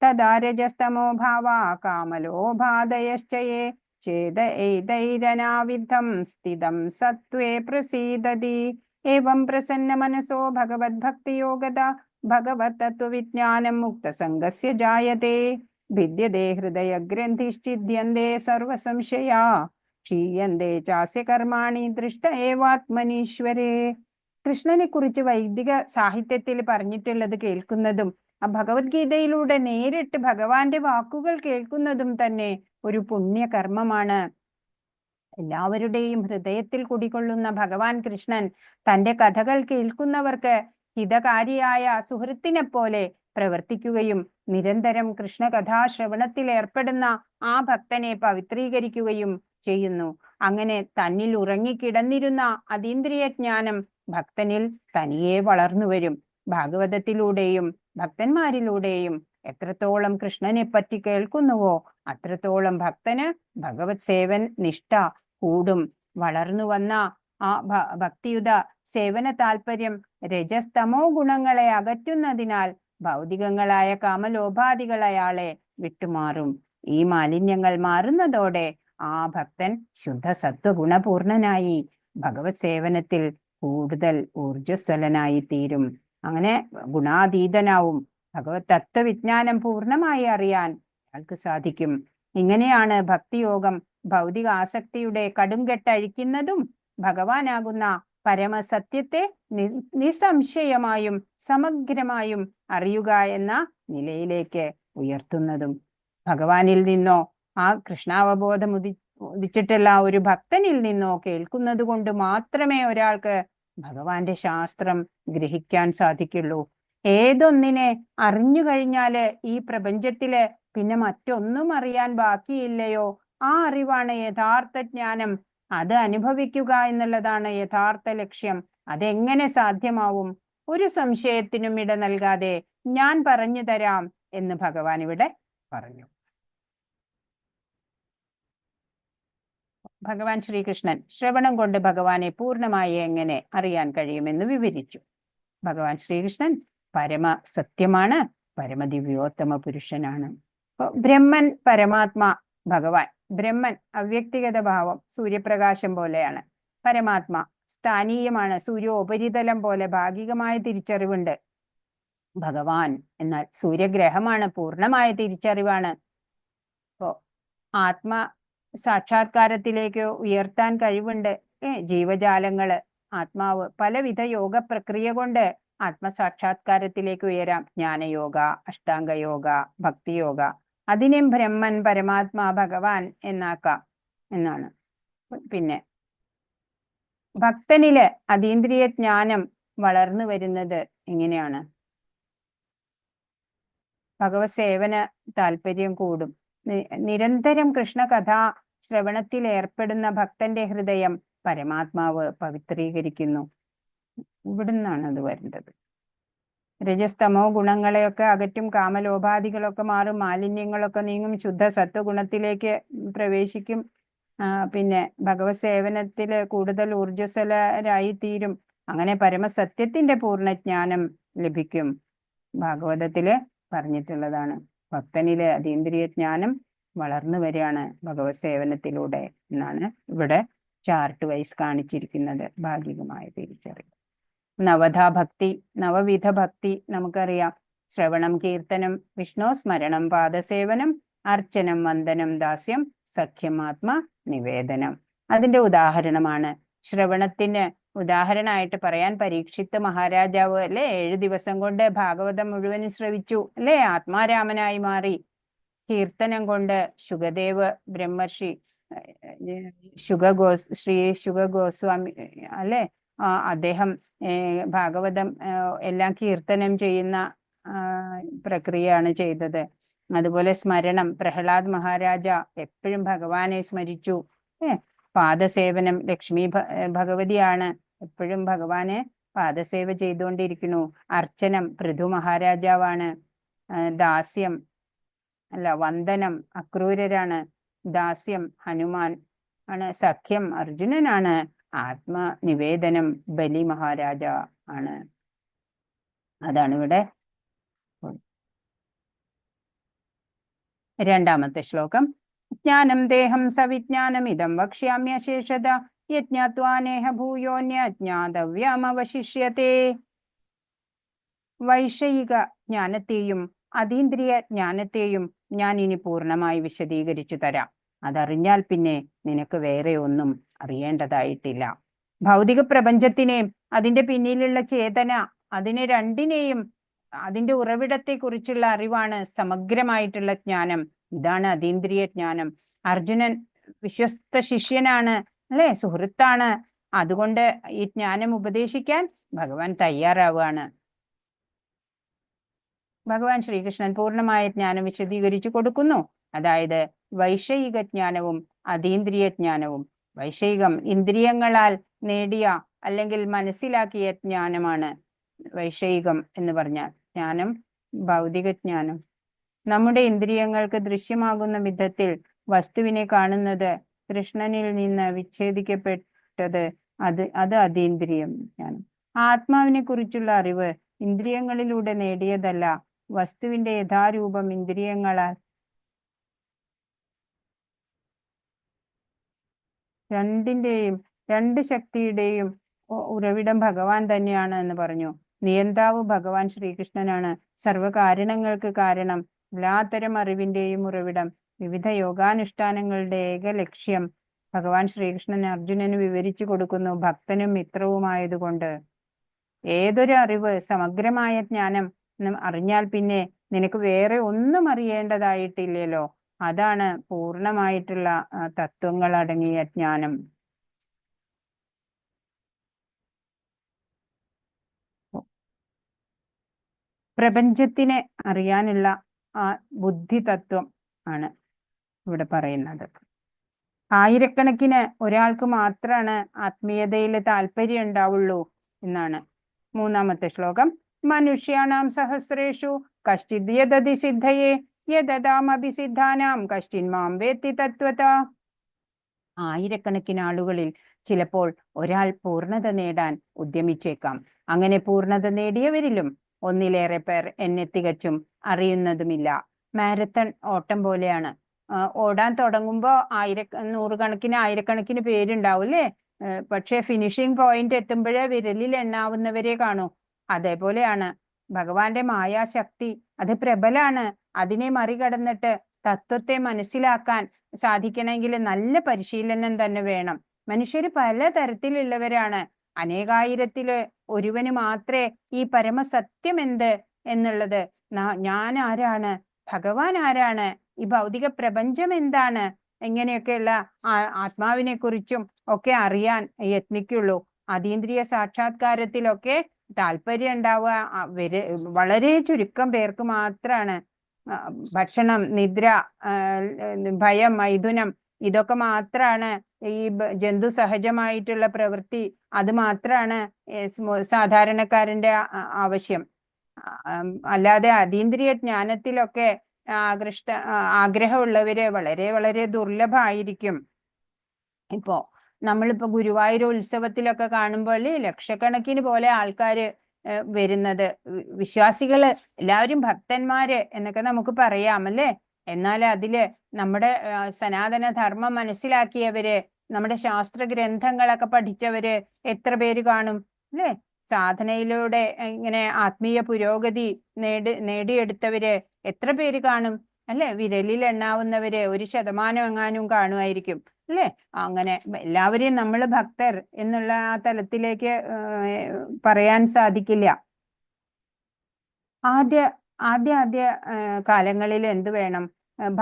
തദാ രജസ്തമോ ഭാവാ കാമലോഭാദയശ്ചയേ ചേതൈരനാവിധം സ്ഥിതം സത്വേ പ്രസീദതി ഏവം പ്രസന്ന മനസോ ഭഗവദ്ഭക്തിയോഗത ഭഗവത് തത്വവിജ്ഞാനം മുക്തസംഗസ്യ ജായതേ ഭിദ്യതേ ഹൃദയഗ്രന്ഥിശ്ചിദ്യന്തേ സർവസംശയാ ക്ഷീയന്തേ ചാസ്യ കർമാണി ദൃഷ്ട ഏവാത്മനീശ്വരേ. കൃഷ്ണനെ കുറിച്ച് വൈദിക സാഹിത്യത്തിൽ പറഞ്ഞിട്ടുള്ളത് കേൾക്കുന്നതും ആ ഭഗവത്ഗീതയിലൂടെ നേരിട്ട് ഭഗവാന്റെ വാക്കുകൾ കേൾക്കുന്നതും തന്നെ ഒരു പുണ്യകർമ്മമാണ്. എല്ലാവരുടെയും ഹൃദയത്തിൽ കുടികൊള്ളുന്ന ഭഗവാൻ കൃഷ്ണൻ തന്റെ കഥകൾ കേൾക്കുന്നവർക്ക് ഹിതകാരിയായ സുഹൃത്തിനെ പോലെ പ്രവർത്തിക്കുകയും നിരന്തരം കൃഷ്ണ കഥാശ്രവണത്തിൽ ഏർപ്പെടുന്ന ആ ഭക്തനെ പവിത്രീകരിക്കുകയും ചെയ്യുന്നു. അങ്ങനെ തന്നിൽ ഉറങ്ങിക്കിടന്നിരുന്ന അതീന്ദ്രിയ ജ്ഞാനം ഭക്തനിൽ തനിയെ വളർന്നു വരും. ഭാഗവതത്തിലൂടെയും ഭക്തന്മാരിലൂടെയും എത്രത്തോളം കൃഷ്ണനെ പറ്റി കേൾക്കുന്നുവോ അത്രത്തോളം ഭക്തന് ഭഗവത് സേവൻ നിഷ്ഠ കൂടും. വളർന്നു വന്ന ആ ഭക്തിയുത സേവന താല്പര്യം രജസ്തമോ ഗുണങ്ങളെ അകറ്റുന്നതിനാൽ ഭൗതികങ്ങളായ കാമലോപാധികൾ അയാളെ വിട്ടുമാറും. ഈ മാലിന്യങ്ങൾ മാറുന്നതോടെ ആ ഭക്തൻ ശുദ്ധ സത്വഗുണപൂർണനായി ഭഗവത് സേവനത്തിൽ കൂടുതൽ ഊർജ്ജസ്വലനായി തീരും. അങ്ങനെ ഗുണാതീതനാവും. ഭഗവത് തത്വവിജ്ഞാനം പൂർണ്ണമായി അറിയാൻ അയാൾക്ക് സാധിക്കും. ഇങ്ങനെയാണ് ഭക്തിയോഗം ഭൗതിക ആസക്തിയുടെ കടുംകെട്ടഴിക്കുന്നതും ഭഗവാനാകുന്ന പരമസത്യത്തെ നിസ്സംശയമായും സമഗ്രമായും അറിയുക എന്ന നിലയിലേക്ക് ഉയർത്തുന്നതും. ഭഗവാനിൽ നിന്നോ ആ കൃഷ്ണാവബോധം ഉദിച്ചിട്ടുള്ള ഒരു ഭക്തനിൽ നിന്നോ കേൾക്കുന്നത് കൊണ്ട് മാത്രമേ ഒരാൾക്ക് ഭഗവാന്റെ ശാസ്ത്രം ഗ്രഹിക്കാൻ സാധിക്കുള്ളൂ. ഏതൊന്നിനെ അറിഞ്ഞു കഴിഞ്ഞാല് ഈ പ്രപഞ്ചത്തില് പിന്നെ മറ്റൊന്നും അറിയാൻ ബാക്കിയില്ലയോ? ആ അറിവാണ് യഥാർത്ഥ ജ്ഞാനം. അത് അനുഭവിക്കുക എന്നുള്ളതാണ് യഥാർത്ഥ ലക്ഷ്യം. അതെങ്ങനെ സാധ്യമാവും? ഒരു സംശയത്തിനും ഇട നൽകാതെ ഞാൻ പറഞ്ഞു തരാം എന്ന് ഭഗവാൻ ഇവിടെ പറഞ്ഞു. ഭഗവാൻ ശ്രീകൃഷ്ണൻ ശ്രവണം കൊണ്ട് ഭഗവാനെ പൂർണ്ണമായി എങ്ങനെ അറിയാൻ കഴിയുമെന്ന് വിവരിച്ചു. ഭഗവാൻ ശ്രീകൃഷ്ണൻ പരമ സത്യമാണ്, പരമദിവ്യോത്തമ പുരുഷനാണ്. ബ്രഹ്മൻ പരമാത്മാ ഭഗവാൻ. ബ്രഹ്മൻ അവ്യക്തിഗത ഭാവം, സൂര്യപ്രകാശം പോലെയാണ്. പരമാത്മാ സ്ഥാനീയമാണ്, സൂര്യോപരിതലം പോലെ ഭാഗികമായ തിരിച്ചറിവുണ്ട്. ഭഗവാൻ എന്നാൽ സൂര്യഗ്രഹമാണ്, പൂർണ്ണമായ തിരിച്ചറിവാണ്. അപ്പോ ആത്മ സാക്ഷാത്കാരത്തിലേക്ക് ഉയർത്താൻ കഴിവുണ്ട്. ജീവജാലങ്ങള് ആത്മാവ് പലവിധ യോഗ പ്രക്രിയ കൊണ്ട് ആത്മസാക്ഷാത്കാരത്തിലേക്ക് ഉയരാം. ജ്ഞാനയോഗ, അഷ്ടാംഗയോഗ, ഭക്തിയോഗ. അതിനെയും ബ്രഹ്മൻ പരമാത്മാ ഭഗവാൻ എന്നാക്കാം എന്നാണ്. പിന്നെ ഭക്തനില് അതീന്ദ്രിയ ജ്ഞാനം വളർന്നു വരുന്നത് എങ്ങനെയാണ്? ഭഗവത് സേവന താല്പര്യം കൂടും. നിരന്തരം കൃഷ്ണകഥാ ശ്രവണത്തിൽ ഏർപ്പെടുന്ന ഭക്തന്റെ ഹൃദയം പരമാത്മാവ് പവിത്രീകരിക്കുന്നു. ഇവിടുന്നാണ് അത് വരേണ്ടത്. രജസ്തമോ ഗുണങ്ങളെയൊക്കെ അകറ്റും, കാമലോപാധികളൊക്കെ മാറും, മാലിന്യങ്ങളൊക്കെ നീങ്ങും, ശുദ്ധ സത്വഗുണത്തിലേക്ക് പ്രവേശിക്കും. പിന്നെ ഭഗവത് സേവനത്തില് കൂടുതൽ ഊർജ്ജസ്വലരായി തീരും. അങ്ങനെ പരമസത്യത്തിന്റെ പൂർണ്ണജ്ഞാനം ലഭിക്കും. ഭാഗവതത്തില് പറഞ്ഞിട്ടുള്ളതാണ്. ഭക്തനിലെ അതീന്ദ്രിയ ജ്ഞാനം വളർന്നു വരികയാണ് ഭഗവത് സേവനത്തിലൂടെ എന്നാണ് ഇവിടെ ചാർട്ട് വൈസ് കാണിച്ചിരിക്കുന്നത്. ഭാഗികമായ തിരിച്ചറിവ്. നവധാ ഭക്തി, നവവിധ ഭക്തി നമുക്കറിയാം. ശ്രവണം, കീർത്തനം, വിഷ്ണു സ്മരണം, പാദസേവനം, അർച്ചനം, വന്ദനം, ദാസ്യം, സഖ്യം, ആത്മ നിവേദനം. അതിന്റെ ഉദാഹരണമാണ്. ശ്രവണത്തിന് ഉദാഹരണമായിട്ട് പറയാൻ പരീക്ഷിത്ത് മഹാരാജാവ് അല്ലെ 7 ദിവസം കൊണ്ട് ഭാഗവതം മുഴുവനും ശ്രവിച്ചു അല്ലെ, ആത്മാരാമനായി മാറി. കീർത്തനം കൊണ്ട് ശുകദേവ് ബ്രഹ്മർഷി, ശ്രീ ശുക ഗോസ്വാമി അല്ലെ, അദ്ദേഹം ഭാഗവതം എല്ലാം കീർത്തനം ചെയ്യുന്ന പ്രക്രിയയാണ് ചെയ്തത്. അതുപോലെ സ്മരണം, പ്രഹ്ലാദ് മഹാരാജ എപ്പോഴും ഭഗവാനെ സ്മരിച്ചു. പാദസേവനം, ലക്ഷ്മി ഭഗവതിയാണ്, എപ്പോഴും ഭഗവാനെ പാദസേവ ചെയ്തുകൊണ്ടിരിക്കുന്നു. അർച്ചനം, പൃഥു മഹാരാജാവാണ്. ദാസ്യം വന്ദനം, അക്രൂരരാണ്. ദാസ്യം ഹനുമാൻ ആണ്. സഖ്യം അർജുനനാണ്. ആത്മനിവേദനം ബലി മഹാരാജ ആണ്. അതാണ് ഇവിടെ രണ്ടാമത്തെ ശ്ലോകം. ജ്ഞാനം ദേഹം സവിജ്ഞാനം ഇതം വക്ഷ്യാമ്യശേഷത യജ്ഞാത്വാനേഹ ഭൂയോന്യജ്ഞാതവ്യമവശിഷ്യത്തെ. വൈഷയിക ജ്ഞാനത്തെയും അതീന്ദ്രിയ ജ്ഞാനത്തെയും ഞാൻ ഇനി പൂർണ്ണമായി വിശദീകരിച്ചു തരാം. അതറിഞ്ഞാൽ പിന്നെ നിനക്ക് വേറെ ഒന്നും അറിയേണ്ടതായിട്ടില്ല. ഭൗതിക പ്രപഞ്ചത്തിനെയും അതിന്റെ പിന്നിലുള്ള ചേതന, അതിനെ രണ്ടിനെയും അതിന്റെ ഉറവിടത്തെ കുറിച്ചുള്ള അറിവാണ് സമഗ്രമായിട്ടുള്ള ജ്ഞാനം. ഇതാണ് അതീന്ദ്രിയ ജ്ഞാനം. അർജുനൻ വിശ്വസ്ത ശിഷ്യനാണ് അല്ലെ, സുഹൃത്താണ്. അതുകൊണ്ട് ഈ ജ്ഞാനം ഉപദേശിക്കാൻ ഭഗവാൻ തയ്യാറാവുകയാണ്. ഭഗവാൻ ശ്രീകൃഷ്ണൻ പൂർണ്ണമായ ജ്ഞാനം വിശദീകരിച്ചു കൊടുക്കുന്നു. അതായത് വൈഷയിക ജ്ഞാനവും അതീന്ദ്രിയ ജ്ഞാനവും. വൈഷയികം ഇന്ദ്രിയങ്ങളാൽ നേടിയ അല്ലെങ്കിൽ മനസ്സിലാക്കിയ ജ്ഞാനമാണ് വൈഷയികം എന്ന് പറഞ്ഞാൽ. ജ്ഞാനം ഭൗതിക ജ്ഞാനം. നമ്മുടെ ഇന്ദ്രിയങ്ങൾക്ക് ദൃശ്യമാകുന്ന വിധത്തിൽ വസ്തുവിനെ കാണുന്നത് കൃഷ്ണനിൽ നിന്ന് വിച്ഛേദിക്കപ്പെട്ടത്, അത് അതീന്ദ്രിയം ജ്ഞാനം. ആത്മാവിനെ കുറിച്ചുള്ള അറിവ് ഇന്ദ്രിയങ്ങളിലൂടെ നേടിയതല്ല, വസ്തുവിന്റെ യഥാരൂപം ഇന്ദ്രിയങ്ങളാൽ രണ്ട് ശക്തിയുടെയും ഉറവിടം ഭഗവാൻ തന്നെയാണ് എന്ന് പറഞ്ഞു. നിയന്താവ് ഭഗവാൻ ശ്രീകൃഷ്ണനാണ്. സർവകാരണങ്ങൾക്ക് കാരണം, എല്ലാത്തരം അറിവിന്റെയും ഉറവിടം, വിവിധ യോഗാനുഷ്ഠാനങ്ങളുടെ ഏക ലക്ഷ്യം ഭഗവാൻ ശ്രീകൃഷ്ണൻ അർജുനന് വിവരിച്ചു കൊടുക്കുന്നു. ഭക്തനും മിത്രവുമായതുകൊണ്ട് ഏതൊരു അറിവ്, സമഗ്രമായ ജ്ഞാനം അറിഞ്ഞാൽ പിന്നെ നിനക്ക് വേറെ ഒന്നും അറിയേണ്ടതായിട്ടില്ലല്ലോ. അതാണ് പൂർണ്ണമായിട്ടുള്ള തത്വങ്ങൾ അടങ്ങിയ ജ്ഞാനം. പ്രപഞ്ചത്തിനെ അറിയാനുള്ള ആ ബുദ്ധി തത്വം ആണ് ഇവിടെ പറയുന്നത്. ആയിരക്കണക്കിന് ഒരാൾക്ക് മാത്രമാണ് ആത്മീയതയിൽ താല്പര്യം ഉണ്ടാവുള്ളൂ എന്നാണ്. മൂന്നാമത്തെ ശ്ലോകം. മനുഷ്യാണാം സഹസ്രേഷു കശ്ചിദ് യദതി സിദ്ധയേ യദതാമഭിസിദ്ധാനാം കശ്ചിൻ മാം വേത്തി തത്വത. ആയിരക്കണക്കിന് ആളുകളിൽ ചിലപ്പോൾ ഒരാൾ പൂർണ്ണത നേടാൻ ഉദ്യമിച്ചേക്കാം. അങ്ങനെ പൂർണ്ണത നേടിയവരിലും ഒന്നിലേറെ പേർ എന്നെ തികച്ചും അറിയുന്നതുമില്ല. മാരത്തൺ ഓട്ടം പോലെയാണ്. ഓടാൻ തുടങ്ങുമ്പോൾ നൂറുകണക്കിന് ആയിരക്കണക്കിന് പേരുണ്ടാവും അല്ലേ? പക്ഷെ ഫിനിഷിംഗ് പോയിന്റ് എത്തുമ്പോഴേ വിരലിൽ എണ്ണാവുന്നവരെ കാണൂ. അതേപോലെയാണ് ഭഗവാന്റെ മായാശക്തി. അത് പ്രബലാണ്. അതിനെ മറികടന്നിട്ട് തത്വത്തെ മനസ്സിലാക്കാൻ സാധിക്കണമെങ്കിൽ നല്ല പരിശീലനം തന്നെ വേണം. മനുഷ്യര് പല തരത്തിലുള്ളവരാണ്. അനേകായിരത്തില് ഒരുവന് മാത്രമേ ഈ പരമസത്യം എന്ത് എന്നുള്ളത്, ഞാൻ ആരാണ്, ഭഗവാൻ ആരാണ്, ഈ ഭൗതിക പ്രപഞ്ചം എന്താണ്, ഇങ്ങനെയൊക്കെയുള്ള ആത്മാവിനെ കുറിച്ചും ഒക്കെ അറിയാൻ യത്നിക്കുള്ളൂ. അതീന്ദ്രിയ സാക്ഷാത്കാരത്തിലൊക്കെ താല്പര്യം ഉണ്ടാവുക വളരെ ചുരുക്കം പേർക്ക് മാത്രമാണ്. ഭക്ഷണം, നിദ്ര, ഭയം, മൈഥുനം, ഇതൊക്കെ മാത്രാണ് ഈ ജന്തു സഹജമായിട്ടുള്ള പ്രവൃത്തി. അത് മാത്രാണ് സാധാരണക്കാരന്റെ ആവശ്യം. അല്ലാതെ അതീന്ദ്രിയ ജ്ഞാനത്തിലൊക്കെ ആഗ്രഹമുള്ളവര് വളരെ വളരെ ദുർലഭമായിരിക്കും. ഇപ്പോ നമ്മളിപ്പോ ഗുരുവായൂർ ഉത്സവത്തിലൊക്കെ കാണുമ്പോൾ ലക്ഷക്കണക്കിന് പോലെ ആൾക്കാര് വരുന്നത്, വിശ്വാസികള് എല്ലാവരും ഭക്തന്മാര് എന്നൊക്കെ നമുക്ക് പറയാം അല്ലേ? എന്നാൽ അതില് നമ്മുടെ സനാതന ധർമ്മം മനസ്സിലാക്കിയവര്, നമ്മുടെ ശാസ്ത്ര ഗ്രന്ഥങ്ങളൊക്കെ പഠിച്ചവര് എത്ര പേര് കാണും അല്ലേ? സാധനയിലൂടെ ഇങ്ങനെ ആത്മീയ പുരോഗതി നേടിയെടുത്തവര് എത്ര പേര് കാണും അല്ലെ? വിരലിൽ എണ്ണാവുന്നവര് 1% എങ്ങാനും കാണുമായിരിക്കും അല്ലേ? അങ്ങനെ എല്ലാവരെയും നമ്മൾ ഭക്തർ എന്നുള്ള ആ തലത്തിലേക്ക് പറയാൻ സാധിക്കില്ല. ആദ്യ കാലങ്ങളിൽ എന്ത് വേണം?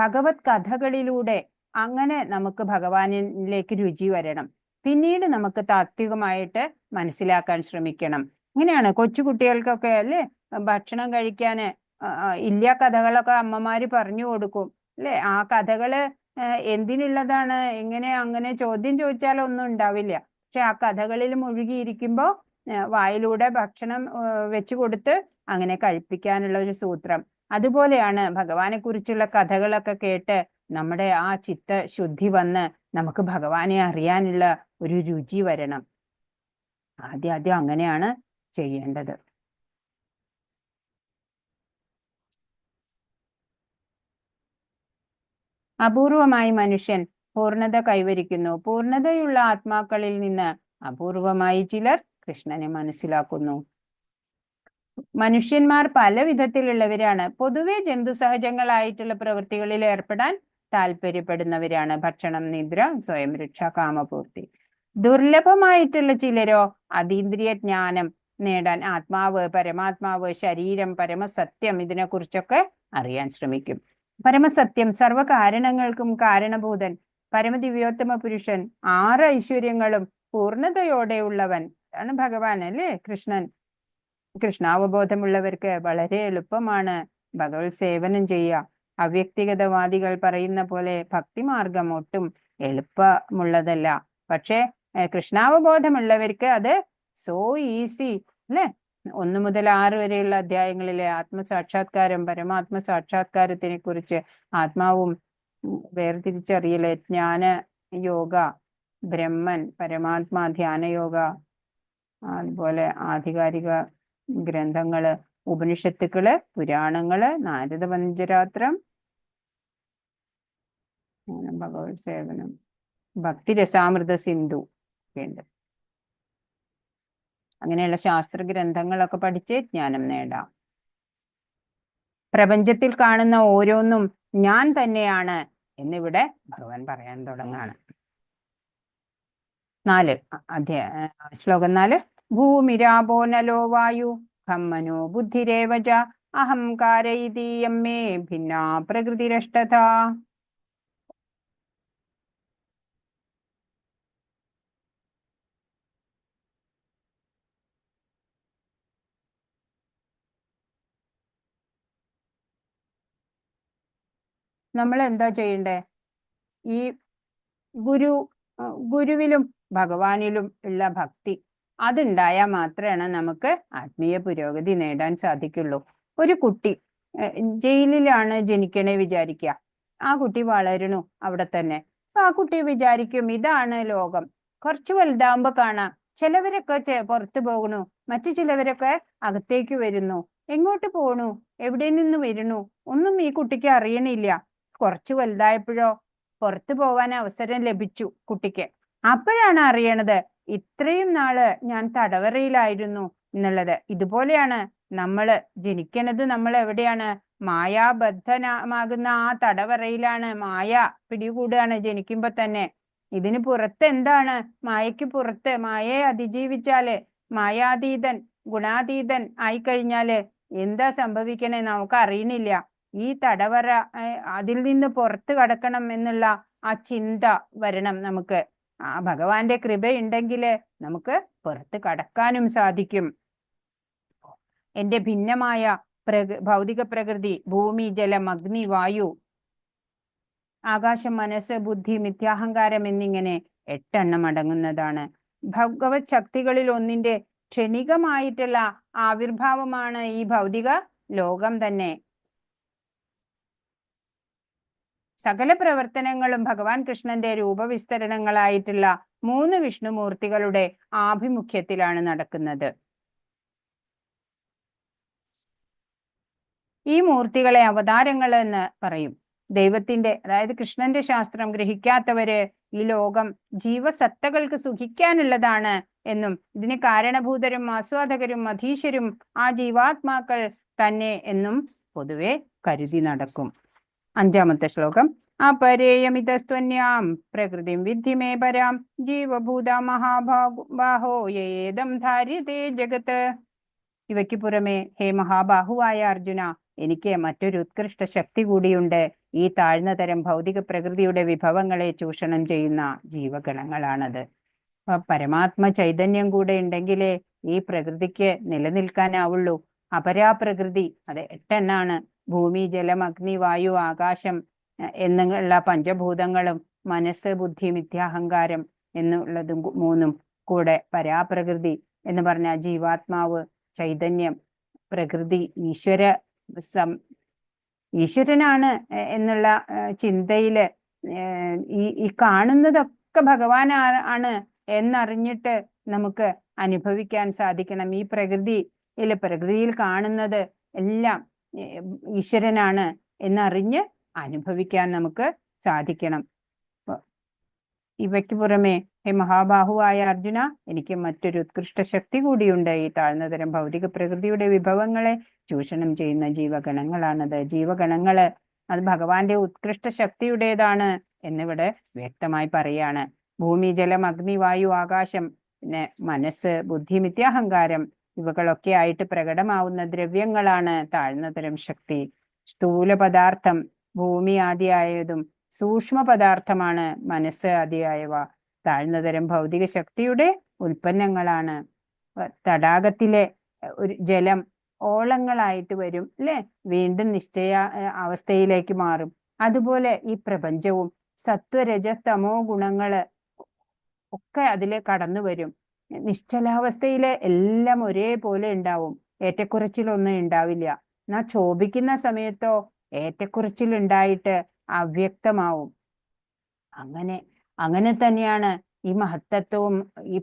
ഭഗവത് കഥകളിലൂടെ അങ്ങനെ നമുക്ക് ഭഗവാനിലേക്ക് രുചി വരണം. പിന്നീട് നമുക്ക് താത്വികമായിട്ട് മനസ്സിലാക്കാൻ ശ്രമിക്കണം. ഇങ്ങനെയാണ് കൊച്ചുകുട്ടികൾക്കൊക്കെ അല്ലേ ഭക്ഷണം കഴിക്കാന് ഇല്ല കഥകളൊക്കെ അമ്മമാര് പറഞ്ഞു കൊടുക്കും അല്ലെ? ആ കഥകള് എന്തിനുള്ളതാണ്, എങ്ങനെ, അങ്ങനെ ചോദ്യം ചോദിച്ചാൽ ഒന്നും ഉണ്ടാവില്ല. പക്ഷെ ആ കഥകളിൽ മുഴുകിയിരിക്കുമ്പോ വായിലൂടെ ഭക്ഷണം വെച്ചു കൊടുത്ത് അങ്ങനെ കഴിപ്പിക്കാനുള്ള ഒരു സൂത്രം. അതുപോലെയാണ് ഭഗവാനെ കുറിച്ചുള്ള കഥകളൊക്കെ കേട്ട് നമ്മുടെ ആ ചിത്ത ശുദ്ധി വന്ന് നമുക്ക് ഭഗവാനെ അറിയാനുള്ള ഒരു രുചി വരണം. ആദ്യം അങ്ങനെയാണ് ചെയ്യേണ്ടത്. അപൂർവമായി മനുഷ്യൻ പൂർണ്ണത കൈവരിക്കുന്നു. പൂർണ്ണതയുള്ള ആത്മാക്കളിൽ നിന്ന് അപൂർവമായി ചിലർ കൃഷ്ണനെ മനസ്സിലാക്കുന്നു. മനുഷ്യന്മാർ പല വിധത്തിലുള്ളവരാണ്. പൊതുവെ ജന്തുസഹജങ്ങളായിട്ടുള്ള പ്രവൃത്തികളിൽ ഏർപ്പെടാൻ താല്പര്യപ്പെടുന്നവരാണ്. ഭക്ഷണം, നിദ്ര, സ്വയം രക്ഷ, കാമപൂർത്തി. ദുർലഭമായിട്ടുള്ള ചിലരോ അതീന്ദ്രിയ ജ്ഞാനം നേടാൻ ആത്മാവ്, പരമാത്മാവ്, ശരീരം, പരമസത്യം ഇതിനെക്കുറിച്ചൊക്കെ അറിയാൻ ശ്രമിക്കും. പരമസത്യം, സർവകാരണങ്ങൾക്കും കാരണഭൂതൻ, പരമദിവ്യോത്തമ പുരുഷൻ, 6 ഐശ്വര്യങ്ങളും പൂർണ്ണതയോടെ ഉള്ളവൻ ആണ് ഭഗവാൻ അല്ലേ? കൃഷ്ണൻ. കൃഷ്ണാവബോധമുള്ളവർക്ക് വളരെ എളുപ്പമാണ് ഭഗവത് സേവനം ചെയ്യുക. അവ്യക്തിഗതവാദികൾ പറയുന്ന പോലെ ഭക്തിമാർഗം ഒട്ടും എളുപ്പമുള്ളതല്ല. പക്ഷെ കൃഷ്ണാവബോധമുള്ളവർക്ക് അത് സോ ഈസി അല്ലെ? 1 മുതൽ 6 വരെയുള്ള അധ്യായങ്ങളിലെ ആത്മസാക്ഷാത്കാരം, പരമാത്മ സാക്ഷാത്കാരത്തിനെ കുറിച്ച്, ആത്മാവും വേർതിരിച്ചറിയല്, ജ്ഞാന യോഗ, ബ്രഹ്മൻ, പരമാത്മാ ധ്യാന യോഗ, അതുപോലെ ആധികാരിക ഗ്രന്ഥങ്ങള്, ഉപനിഷത്തുക്കള്, പുരാണങ്ങള്, നാരദ പഞ്ചരാത്രം, ഭഗവത് സേവനം, ഭക്തിരസാമൃത സിന്ധു ഒക്കെ ഉണ്ട്. അങ്ങനെയുള്ള ശാസ്ത്ര ഗ്രന്ഥങ്ങളൊക്കെ പഠിച്ച് ജ്ഞാനം നേടാം. പ്രപഞ്ചത്തിൽ കാണുന്ന ഓരോന്നും ഞാൻ തന്നെയാണ് എന്നിവിടെ ഭഗവാൻ പറയാൻ തുടങ്ങാണ്. 4 ശ്ലോകം 4. ഭൂമിരാപോ നലോ വായു ഖം മനോ ബുദ്ധിരേവച അഹംകാര ഇതീയം മേ ഭിന്നാ പ്രകൃതിരഷ്ടതാ. നമ്മൾ എന്താ ചെയ്യണ്ടേ? ഈ ഗുരുവിലും ഭഗവാനിലും ഉള്ള ഭക്തി അതുണ്ടായാൽ മാത്രമാണ് നമുക്ക് ആത്മീയ പുരോഗതി നേടാൻ സാധിക്കുള്ളൂ. ഒരു കുട്ടി ജയിലിലാണ് ജനിക്കണേ വിചാരിക്കുക. ആ കുട്ടി വളരണു അവിടെ തന്നെ. അപ്പൊ ആ കുട്ടി വിചാരിക്കും ഇതാണ് ലോകം. കുറച്ച് വലുതാവുമ്പോ കാണാം ചിലവരൊക്കെ പുറത്തു പോകണു, മറ്റു ചിലവരൊക്കെ അകത്തേക്ക് വരുന്നു. എങ്ങോട്ട് പോണു, എവിടെ നിന്ന് വരുന്നു ഒന്നും ഈ കുട്ടിക്ക് അറിയണില്ല. കുറച്ച് വലുതായപ്പോഴോ പുറത്തു പോവാൻ അവസരം ലഭിച്ചു കുട്ടിക്ക്. അപ്പോഴാണ് അറിയണത് ഇത്രയും നാള് ഞാൻ തടവറയിലായിരുന്നു എന്നുള്ളത്. ഇതുപോലെയാണ് നമ്മള് ജനിക്കണത്. നമ്മൾ എവിടെയാണ്? മായാബദ്ധമാകുന്ന ആ തടവറയിലാണ്. മായ പിടികൂടുകയാണ് ജനിക്കുമ്പോ തന്നെ. ഇതിന് പുറത്ത് എന്താണ്? മായയ്ക്ക് പുറത്ത്, മായയെ അതിജീവിച്ചാല്, മായാതീതൻ ഗുണാതീതൻ ആയിക്കഴിഞ്ഞാല് എന്താ സംഭവിക്കണേ നമുക്ക് അറിയണില്ല. ഈ തടവറ അതിൽ നിന്ന് പുറത്ത് കടക്കണം എന്നുള്ള ആ ചിന്ത വരണം നമുക്ക്. ആ ഭഗവാന്റെ കൃപയുണ്ടെങ്കില് നമുക്ക് പുറത്ത് കടക്കാനും സാധിക്കും. എന്റെ ഭിന്നമായ ഭൗതിക പ്രകൃതി ഭൂമി, ജലം, അഗ്നി, വായു, ആകാശം, മനസ്സ്, ബുദ്ധി, മിഥ്യാഹങ്കാരം എന്നിങ്ങനെ 8 അടങ്ങുന്നതാണ്. ഭഗവത് ശക്തികളിൽ ഒന്നിന്റെ ക്ഷണികമായിട്ടുള്ള ആവിർഭാവമാണ് ഈ ഭൗതിക ലോകം തന്നെ. സകല പ്രവർത്തനങ്ങളും ഭഗവാൻ കൃഷ്ണന്റെ രൂപവിസ്തരണങ്ങളായിട്ടുള്ള 3 വിഷ്ണുമൂർത്തികളുടെ ആഭിമുഖ്യത്തിലാണ് നടക്കുന്നത്. ഈ മൂർത്തികളെ അവതാരങ്ങൾ എന്ന് പറയും. ദൈവത്തിന്റെ, അതായത് കൃഷ്ണന്റെ ശാസ്ത്രം ഗ്രഹിക്കാത്തവര് ഈ ലോകം ജീവസത്തകൾക്ക് സുഖിക്കാനുള്ളതാണ് എന്നും ഇതിന് കാരണഭൂതരും ആസ്വാദകരും അധീശരും ആ ജീവാത്മാക്കൾ തന്നെ എന്നും പൊതുവെ കരുതി നടക്കും. 5-ാമത്തെ ശ്ലോകം. അപരേയമിതസ്ത്വന്യാം പ്രകൃതിം വിദ്ധി മേ പരാം ജീവഭൂത മഹാബാഹോ യേദം ധാര്യതേ ജഗത്ത്. ഇവയ്ക്ക് പുറമെ ഹേ മഹാബാഹുവായ അർജുന, എനിക്ക് മറ്റൊരു ഉത്കൃഷ്ട ശക്തി കൂടിയുണ്ട്. ഈ താഴ്ന്ന തരം ഭൗതിക പ്രകൃതിയുടെ വിഭവങ്ങളെ ചൂഷണം ചെയ്യുന്ന ജീവഗണങ്ങളാണത്. പരമാത്മ ചൈതന്യം കൂടെ ഉണ്ടെങ്കിലേ ഈ പ്രകൃതിക്ക് നിലനിൽക്കാനാവുള്ളൂ. അപരാപ്രകൃതി, അത് 8 ഭൂമി, ജലം, അഗ്നി, വായു, ആകാശം എന്നുള്ള പഞ്ചഭൂതങ്ങളും മനസ്സ്, ബുദ്ധി, മിഥ്യാഹങ്കാരം എന്നുള്ളതും 3 കൂടെ പരാപ്രകൃതി എന്ന് പറഞ്ഞ ജീവാത്മാവ്, ചൈതന്യം, പ്രകൃതി, ഈശ്വരനാണ് എന്നുള്ള ചിന്തയില് ഈ കാണുന്നതൊക്കെ ഭഗവാൻ ആണ് എന്നറിഞ്ഞിട്ട് നമുക്ക് അനുഭവിക്കാൻ സാധിക്കണം. ഈ പ്രകൃതിയിൽ കാണുന്നത് എല്ലാം ഈശ്വരനാണ് എന്നറിഞ്ഞ് അനുഭവിക്കാൻ നമുക്ക് സാധിക്കണം. ഇവയ്ക്ക് പുറമെ ഹേ മഹാബാഹുവായ അർജുന, എനിക്ക് മറ്റൊരു ഉത്കൃഷ്ട ശക്തി കൂടിയുണ്ട്. ഈ താഴ്ന്നതരം ഭൗതിക പ്രകൃതിയുടെ വിഭവങ്ങളെ ചൂഷണം ചെയ്യുന്ന ജീവഗണങ്ങളാണത്. ജീവഗണങ്ങള് അത് ഭഗവാന്റെ ഉത്കൃഷ്ട ശക്തിയുടേതാണ് എന്നിവിടെ വ്യക്തമായി പറയാണ്. ഭൂമി, ജലം, അഗ്നി, വായു, ആകാശം, പിന്നെ മനസ്സ്, ബുദ്ധി, മിഥ്യാഹങ്കാരം ഇവകളൊക്കെ ആയിട്ട് പ്രകടമാവുന്ന ദ്രവ്യങ്ങളാണ് താഴ്ന്നതരം ശക്തി. സ്ഥൂല പദാർത്ഥം ഭൂമി ആദിയായതും സൂക്ഷ്മ പദാർത്ഥമാണ് മനസ്സ് ആദിയായവ. താഴ്ന്നതരം ഭൗതിക ശക്തിയുടെ ഉൽപ്പന്നങ്ങളാണ്. തടാകത്തിലെ ഒരു ജലം ഓളങ്ങളായിട്ട് വരും അല്ലെ, വീണ്ടും നിശ്ചയ അവസ്ഥയിലേക്ക് മാറും. അതുപോലെ ഈ പ്രപഞ്ചവും സത്വരജസ്തമോ ഗുണങ്ങള് ഒക്കെ അതിലെ കടന്നു വരും. നിശ്ചലാവസ്ഥയിലെ എല്ലാം ഒരേപോലെ ഉണ്ടാവും, ഏറ്റക്കുറച്ചിലൊന്നും ഉണ്ടാവില്ല. എന്നാൽ ക്ഷോഭിക്കുന്ന സമയത്തോ ഏറ്റക്കുറച്ചിൽ ഉണ്ടായിട്ട് അവ്യക്തമാവും. അങ്ങനെ തന്നെയാണ് ഈ മഹത്തത്വവും ഈ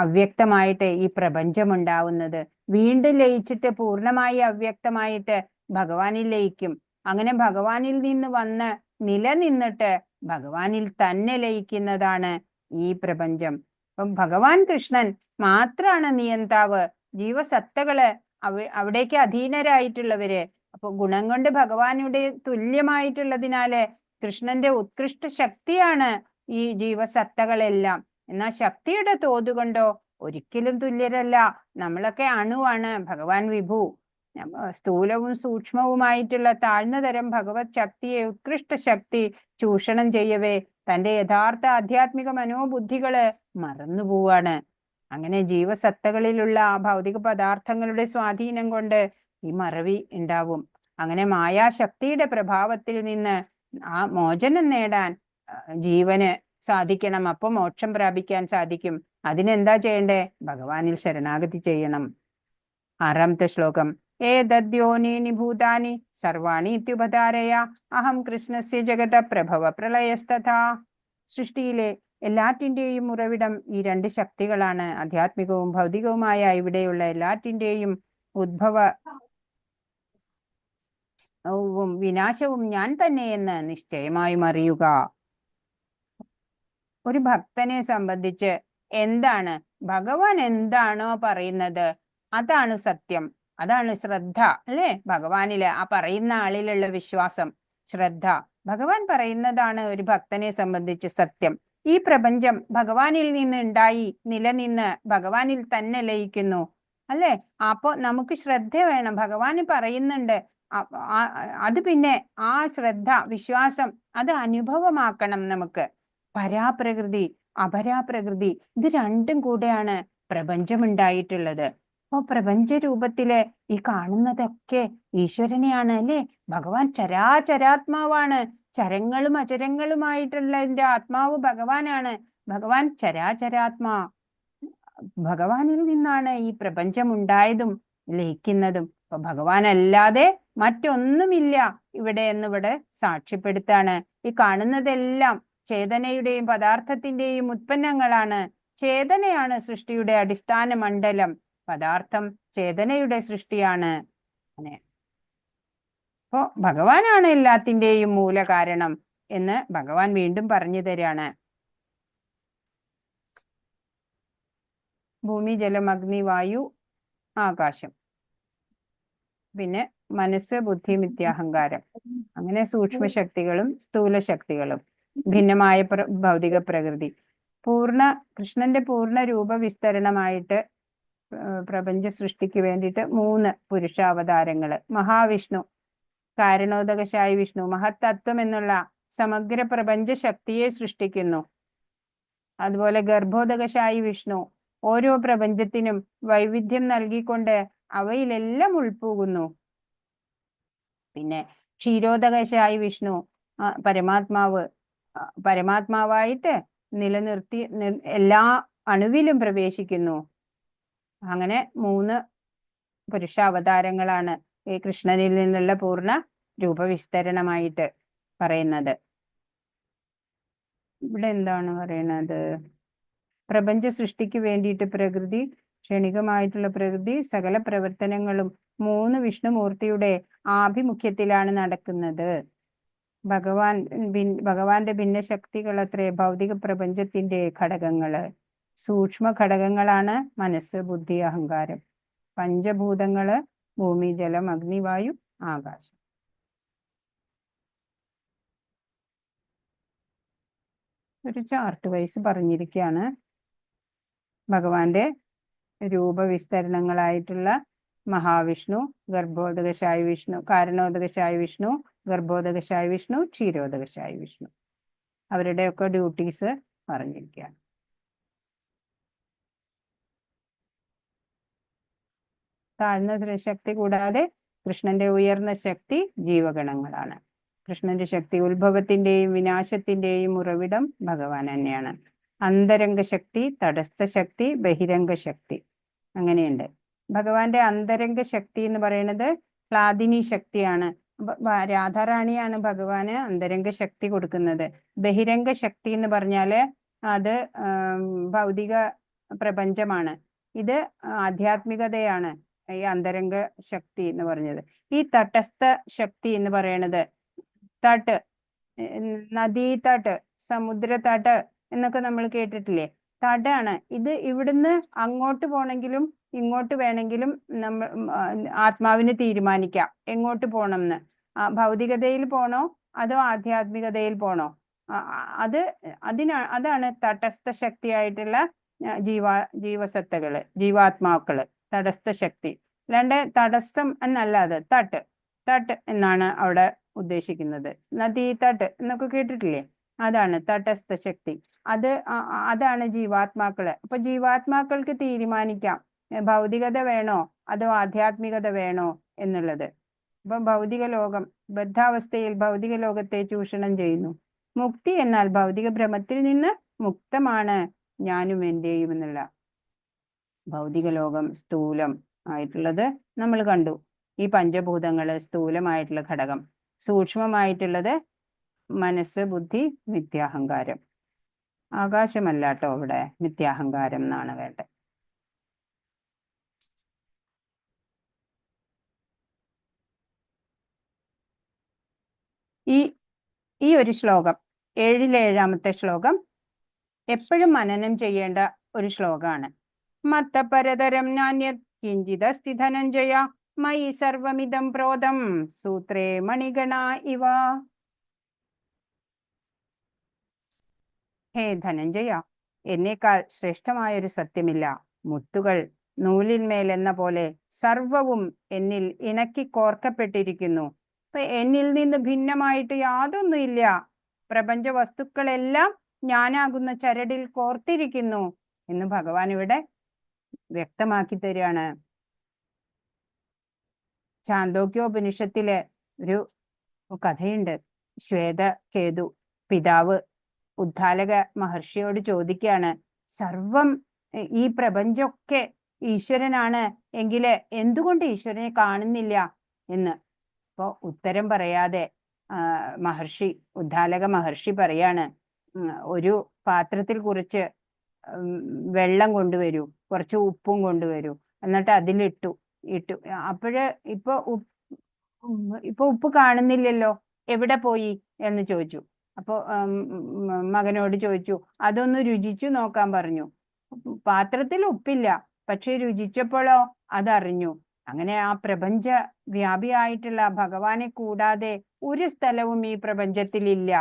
അവ്യക്തമായിട്ട് ഈ പ്രപഞ്ചം ഉണ്ടാവുന്നത്. വീണ്ടും ലയിച്ചിട്ട് പൂർണ്ണമായി അവ്യക്തമായിട്ട് ഭഗവാനിൽ ലയിക്കും. അങ്ങനെ ഭഗവാനിൽ നിന്ന് വന്ന് നിലനിന്നിട്ട് ഭഗവാനിൽ തന്നെ ലയിക്കുന്നതാണ് ഈ പ്രപഞ്ചം. അപ്പം ഭഗവാൻ കൃഷ്ണൻ മാത്രാണ് നിയന്താവ്. ജീവസത്തകള് അവിടേക്ക് അധീനരായിട്ടുള്ളവര്. അപ്പൊ ഗുണം കൊണ്ട് ഭഗവാനുടെ തുല്യമായിട്ടുള്ളതിനാല് കൃഷ്ണന്റെ ഉത്കൃഷ്ട ശക്തിയാണ് ഈ ജീവസത്തകളെല്ലാം. എന്നാൽ ശക്തിയുടെ തോതുകൊണ്ടോ ഒരിക്കലും തുല്യരല്ല. നമ്മളൊക്കെ അണുവാണ്, ഭഗവാൻ വിഭു. സ്ഥൂലവും സൂക്ഷ്മവുമായിട്ടുള്ള താഴ്ന്നതരം ഭഗവത് ശക്തിയെ ഉത്കൃഷ്ട ശക്തി ചൂഷണം ചെയ്യവേ തന്റെ യഥാർത്ഥ ആധ്യാത്മിക മനോബുദ്ധികള് മറന്നുപോവാണ്. അങ്ങനെ ജീവസത്തകളിലുള്ള ആ ഭൗതിക പദാർത്ഥങ്ങളുടെ സ്വാധീനം കൊണ്ട് ഈ മറവി ഉണ്ടാവും. അങ്ങനെ മായാശക്തിയുടെ പ്രഭാവത്തിൽ നിന്ന് ആ മോചനം നേടാൻ ജീവന് സാധിക്കണം. അപ്പൊ മോക്ഷം പ്രാപിക്കാൻ സാധിക്കും. അതിനെന്താ ചെയ്യണ്ടേ? ഭഗവാനിൽ ശരണാഗതി ചെയ്യണം. 6-ാമത്തെ ശ്ലോകം. ഏതദ്യോനീനി ഭൂതാനി സർവാണി ഇത്യുപധാരയ അഹം കൃഷ്ണസ്യ ജഗത പ്രഭവ പ്രളയസ്തഥാ. സൃഷ്ടിയിലെ എല്ലാറ്റിന്റെയും ഉറവിടം ഈ രണ്ട് ശക്തികളാണ്. ആധ്യാത്മികവും ഭൗതികവുമായ ഇവിടെയുള്ള എല്ലാറ്റിന്റെയും ഉദ്ഭവവും വിനാശവും ഞാൻ തന്നെയെന്ന് നിശ്ചയമായും അറിയുക. ഒരു ഭക്തനെ സംബന്ധിച്ച് എന്താണ് ഭഗവാൻ എന്താണോ പറയുന്നത് അതാണ് സത്യം, അതാണ് ശ്രദ്ധ, അല്ലെ? ഭഗവാനില് ആ പറയുന്ന ആളിലുള്ള വിശ്വാസം, ശ്രദ്ധ. ഭഗവാൻ പറയുന്നതാണ് ഒരു ഭക്തനെ സംബന്ധിച്ച് സത്യം. ഈ പ്രപഞ്ചം ഭഗവാനിൽ നിന്ന് ഉണ്ടായി നിലനിന്ന് ഭഗവാനിൽ തന്നെ ലയിക്കുന്നു, അല്ലെ? അപ്പൊ നമുക്ക് ശ്രദ്ധ വേണം. ഭഗവാന് പറയുന്നുണ്ട്, അത് പിന്നെ ആ ശ്രദ്ധ, വിശ്വാസം അത് അനുഭവമാക്കണം നമുക്ക്. പരാപ്രകൃതി അപരാപ്രകൃതി ഇത് രണ്ടും കൂടെയാണ് പ്രപഞ്ചം ഉണ്ടായിട്ടുള്ളത്. അപ്പൊ പ്രപഞ്ച രൂപത്തില് ഈ കാണുന്നതൊക്കെ ഈശ്വരനെയാണ്, അല്ലെ? ഭഗവാൻ ചരാചരാത്മാവാണ്. ചരങ്ങളും അചരങ്ങളുമായിട്ടുള്ള എന്റെ ആത്മാവ് ഭഗവാനാണ്. ഭഗവാൻ ചരാചരാത്മാ. ഭഗവാനിൽ നിന്നാണ് ഈ പ്രപഞ്ചം ഉണ്ടായതും ലയിക്കുന്നതും. അപ്പൊ ഭഗവാനല്ലാതെ മറ്റൊന്നുമില്ല ഇവിടെ എന്നിവിടെ സാക്ഷ്യപ്പെടുത്താണ്. ഈ കാണുന്നതെല്ലാം ചേതനയുടെയും പദാർത്ഥത്തിന്റെയും ഉത്പന്നങ്ങളാണ്. ചേതനയാണ് സൃഷ്ടിയുടെ അടിസ്ഥാന മണ്ഡലം, പദാർത്ഥം ചേതനയുടെ സൃഷ്ടിയാണ്. അപ്പോ ഭഗവാനാണ് എല്ലാത്തിന്റെയും മൂല കാരണം എന്ന് ഭഗവാൻ വീണ്ടും പറഞ്ഞു തരാണ്. ഭൂമി, ജലം, അഗ്നി, വായു, ആകാശം, പിന്നെ മനസ്സ്, ബുദ്ധി, മിഥ്യാഹങ്കാരം. അങ്ങനെ സൂക്ഷ്മ ശക്തികളും സ്ഥൂല ശക്തികളും, ഭിന്നമായ ഭൗതിക പ്രകൃതി. കൃഷ്ണന്റെ പൂർണ്ണ രൂപവിസ്തരണമായിട്ട് പ്രപഞ്ച സൃഷ്ടിക്ക് വേണ്ടിയിട്ട് 3 പുരുഷാവതാരങ്ങള്. മഹാവിഷ്ണു, കാരണോദകശായി വിഷ്ണു, മഹത്തത്വം എന്നുള്ള സമഗ്ര പ്രപഞ്ച ശക്തിയെ സൃഷ്ടിക്കുന്നു. അതുപോലെ ഗർഭോദകശായി വിഷ്ണു ഓരോ പ്രപഞ്ചത്തിനും വൈവിധ്യം നൽകിക്കൊണ്ട് അവയിലെല്ലാം ഉൾപ്പോകുന്നു. പിന്നെ ക്ഷീരോദകശായി വിഷ്ണു പരമാത്മാവായിട്ട് നിലനിർത്തി എല്ലാ അണുവിലും പ്രവേശിക്കുന്നു. അങ്ങനെ 3 പുരുഷാവതാരങ്ങളാണ് ഈ കൃഷ്ണനിൽ നിന്നുള്ള പൂർണ്ണ രൂപവിസ്തരണമായിട്ട് പറയുന്നത്. ഇവിടെ എന്താണ് പറയണത്? പ്രപഞ്ച സൃഷ്ടിക്ക് വേണ്ടിയിട്ട് പ്രകൃതി, ക്ഷണികമായിട്ടുള്ള പ്രകൃതി, സകല പ്രവർത്തനങ്ങളും 3 വിഷ്ണുമൂർത്തിയുടെ ആഭിമുഖ്യത്തിലാണ് നടക്കുന്നത്. ഭഗവാന്റെ ഭിന്നശക്തികൾ അത്രേ ഭൗതിക പ്രപഞ്ചത്തിന്റെ ഘടകങ്ങള്. സൂക്ഷ്മ ഘടകങ്ങളാണ് മനസ്സ്, ബുദ്ധി, അഹങ്കാരം. പഞ്ചഭൂതങ്ങള് ഭൂമി, ജലം, അഗ്നി, വായു, ആകാശം. ഒരു ചാർട്ട് വൈസ് പറഞ്ഞിരിക്കുകയാണ്. ഭഗവാന്റെ രൂപവിസ്തരണങ്ങളായിട്ടുള്ള മഹാവിഷ്ണു, ഗർഭോദകശായി വിഷ്ണു, കാരണോദകശായി വിഷ്ണു, ഗർഭോദകശായി വിഷ്ണു, ക്ഷീരോദകശായി വിഷ്ണു, അവരുടെയൊക്കെ ഡ്യൂട്ടീസ് പറഞ്ഞിരിക്കുകയാണ്. താഴ്ന്ന ശക്തി കൂടാതെ കൃഷ്ണന്റെ ഉയർന്ന ശക്തി ജീവഗണങ്ങളാണ്. കൃഷ്ണന്റെ ശക്തി ഉത്ഭവത്തിന്റെയും വിനാശത്തിന്റെയും ഉറവിടം ഭഗവാൻ തന്നെയാണ്. അന്തരംഗ ശക്തി, തടസ്ഥ ശക്തി, ബഹിരംഗ ശക്തി, അങ്ങനെയുണ്ട്. ഭഗവാന്റെ അന്തരംഗ ശക്തി എന്ന് പറയുന്നത് ക്ലാദിനി ശക്തിയാണ്. രാധാറാണിയാണ് ഭഗവാന് അന്തരംഗ ശക്തി കൊടുക്കുന്നത്. ബഹിരംഗ ശക്തി എന്ന് പറഞ്ഞാല് അത് ഭൗതിക പ്രപഞ്ചമാണ്. ഇത് ആധ്യാത്മികതയാണ് ഈ അന്തരംഗ ശക്തി എന്ന് പറഞ്ഞത്. ഈ തടസ്ഥ ശക്തി എന്ന് പറയണത് തട്ട്, നദീതട്ട്, സമുദ്രതട്ട് എന്നൊക്കെ നമ്മൾ കേട്ടിട്ടില്ലേ? തടാണ് ഇത്. ഇവിടുന്ന് അങ്ങോട്ട് പോണെങ്കിലും ഇങ്ങോട്ട് വേണമെങ്കിലും നമ്മൾ ആത്മാവിന് തീരുമാനിക്കാം എങ്ങോട്ട് പോണം എന്ന്. ഭൗതികതയിൽ പോണോ അതോ ആധ്യാത്മികതയിൽ പോണോ? അതാണ് തടസ്ഥ ശക്തിയായിട്ടുള്ള ജീവസത്തകള്, ജീവാത്മാക്കള്, തടസ്ഥ ശക്തി. അല്ലാണ്ട് തടസ്സം എന്നല്ല, അത് തട്ട് എന്നാണ് അവിടെ ഉദ്ദേശിക്കുന്നത്. നദീതട്ട് എന്നൊക്കെ കേട്ടിട്ടില്ലേ? അതാണ് തടസ്ഥ ശക്തി. അതാണ് ജീവാത്മാക്കള്. അപ്പൊ ജീവാത്മാക്കൾക്ക് തീരുമാനിക്കാം ഭൗതികത വേണോ അതോ ആധ്യാത്മികത വേണോ എന്നുള്ളത്. അപ്പൊ ഭൗതിക ലോകം ബദ്ധാവസ്ഥയിൽ ഭൗതിക ലോകത്തെ ചൂഷണം ചെയ്യുന്നു. മുക്തി എന്നാൽ ഭൗതിക ഭ്രമത്തിൽ നിന്ന് മുക്തമാണ് ഞാനും എന്റെയും എന്നുള്ള. ഭൗതിക ലോകം സ്ഥൂലം ആയിട്ടുള്ളത് നമ്മൾ കണ്ടു. ഈ പഞ്ചഭൂതങ്ങള് സ്ഥൂലമായിട്ടുള്ള ഘടകം, സൂക്ഷ്മമായിട്ടുള്ളത് മനസ്സ്, ബുദ്ധി, മിഥ്യാഹങ്കാരം. ആകാശമല്ല കേട്ടോ ഇവിടെ, മിഥ്യാഹങ്കാരം എന്നാണ് വേണ്ടത്. ഈ ഒരു ശ്ലോകം, 7-ാമത്തെ ശ്ലോകം എപ്പോഴും മനനം ചെയ്യേണ്ട ഒരു ശ്ലോകമാണ്. മത്തപരതരം നാന്യത് കിഞ്ചിദസ്തി ധനഞ്ജയ മയി സർവമിദം പ്രോതം സൂത്രേ മണിഗണ ഇവ. ഹേ ധനഞ്ജയ, എന്നേക്കാൾ ശ്രേഷ്ഠമായൊരു സത്യമില്ല. മുത്തുകൾ നൂലിന്മേൽ എന്ന പോലെ സർവവും എന്നിൽ ഇണക്കി കോർക്കപ്പെട്ടിരിക്കുന്നു. അപ്പൊ എന്നിൽ നിന്ന് ഭിന്നമായിട്ട് യാതൊന്നുമില്ല. പ്രപഞ്ച വസ്തുക്കളെല്ലാം ഞാനാകുന്ന ചരടിൽ കോർത്തിരിക്കുന്നു എന്ന് ഭഗവാൻ ഇവിടെ വ്യക്തമാക്കി തരികയാണ്. ഛാന്തോക്യോപനിഷത്തിലെ ഒരു കഥയുണ്ട്. ശ്വേതകേതു പിതാവ് ഉദ്ദാലക മഹർഷിയോട് ചോദിക്കുകയാണ്, സർവം ഈ പ്രപഞ്ചമൊക്കെ ഈശ്വരനാണ് എങ്കില് എന്തുകൊണ്ട് ഈശ്വരനെ കാണുന്നില്ല എന്ന്. അപ്പൊ ഉത്തരം പറയാതെ ഉദ്ദാലക മഹർഷി പറയാണ്, ഒരു പാത്രത്തിൽ കുറച്ച് വെള്ളം കൊണ്ടുവരൂ, കുറച്ച് ഉപ്പും കൊണ്ടുവരൂ, എന്നിട്ട് അതിലിട്ടു. അപ്പോഴ് ഇപ്പൊ ഉപ്പ് കാണുന്നില്ലല്ലോ, എവിടെ പോയി എന്ന് ചോദിച്ചു. അപ്പൊ മകനോട് ചോദിച്ചു, അതൊന്ന് രുചിച്ചു നോക്കാൻ പറഞ്ഞു. പാത്രത്തിൽ ഉപ്പില്ല, പക്ഷെ രുചിച്ചപ്പോഴോ അതറിഞ്ഞു. അങ്ങനെ ആ പ്രപഞ്ച വ്യാപിയായിട്ടുള്ള ഭഗവാനെ കൂടാതെ ഒരു സ്ഥലവും ഈ പ്രപഞ്ചത്തിലില്ല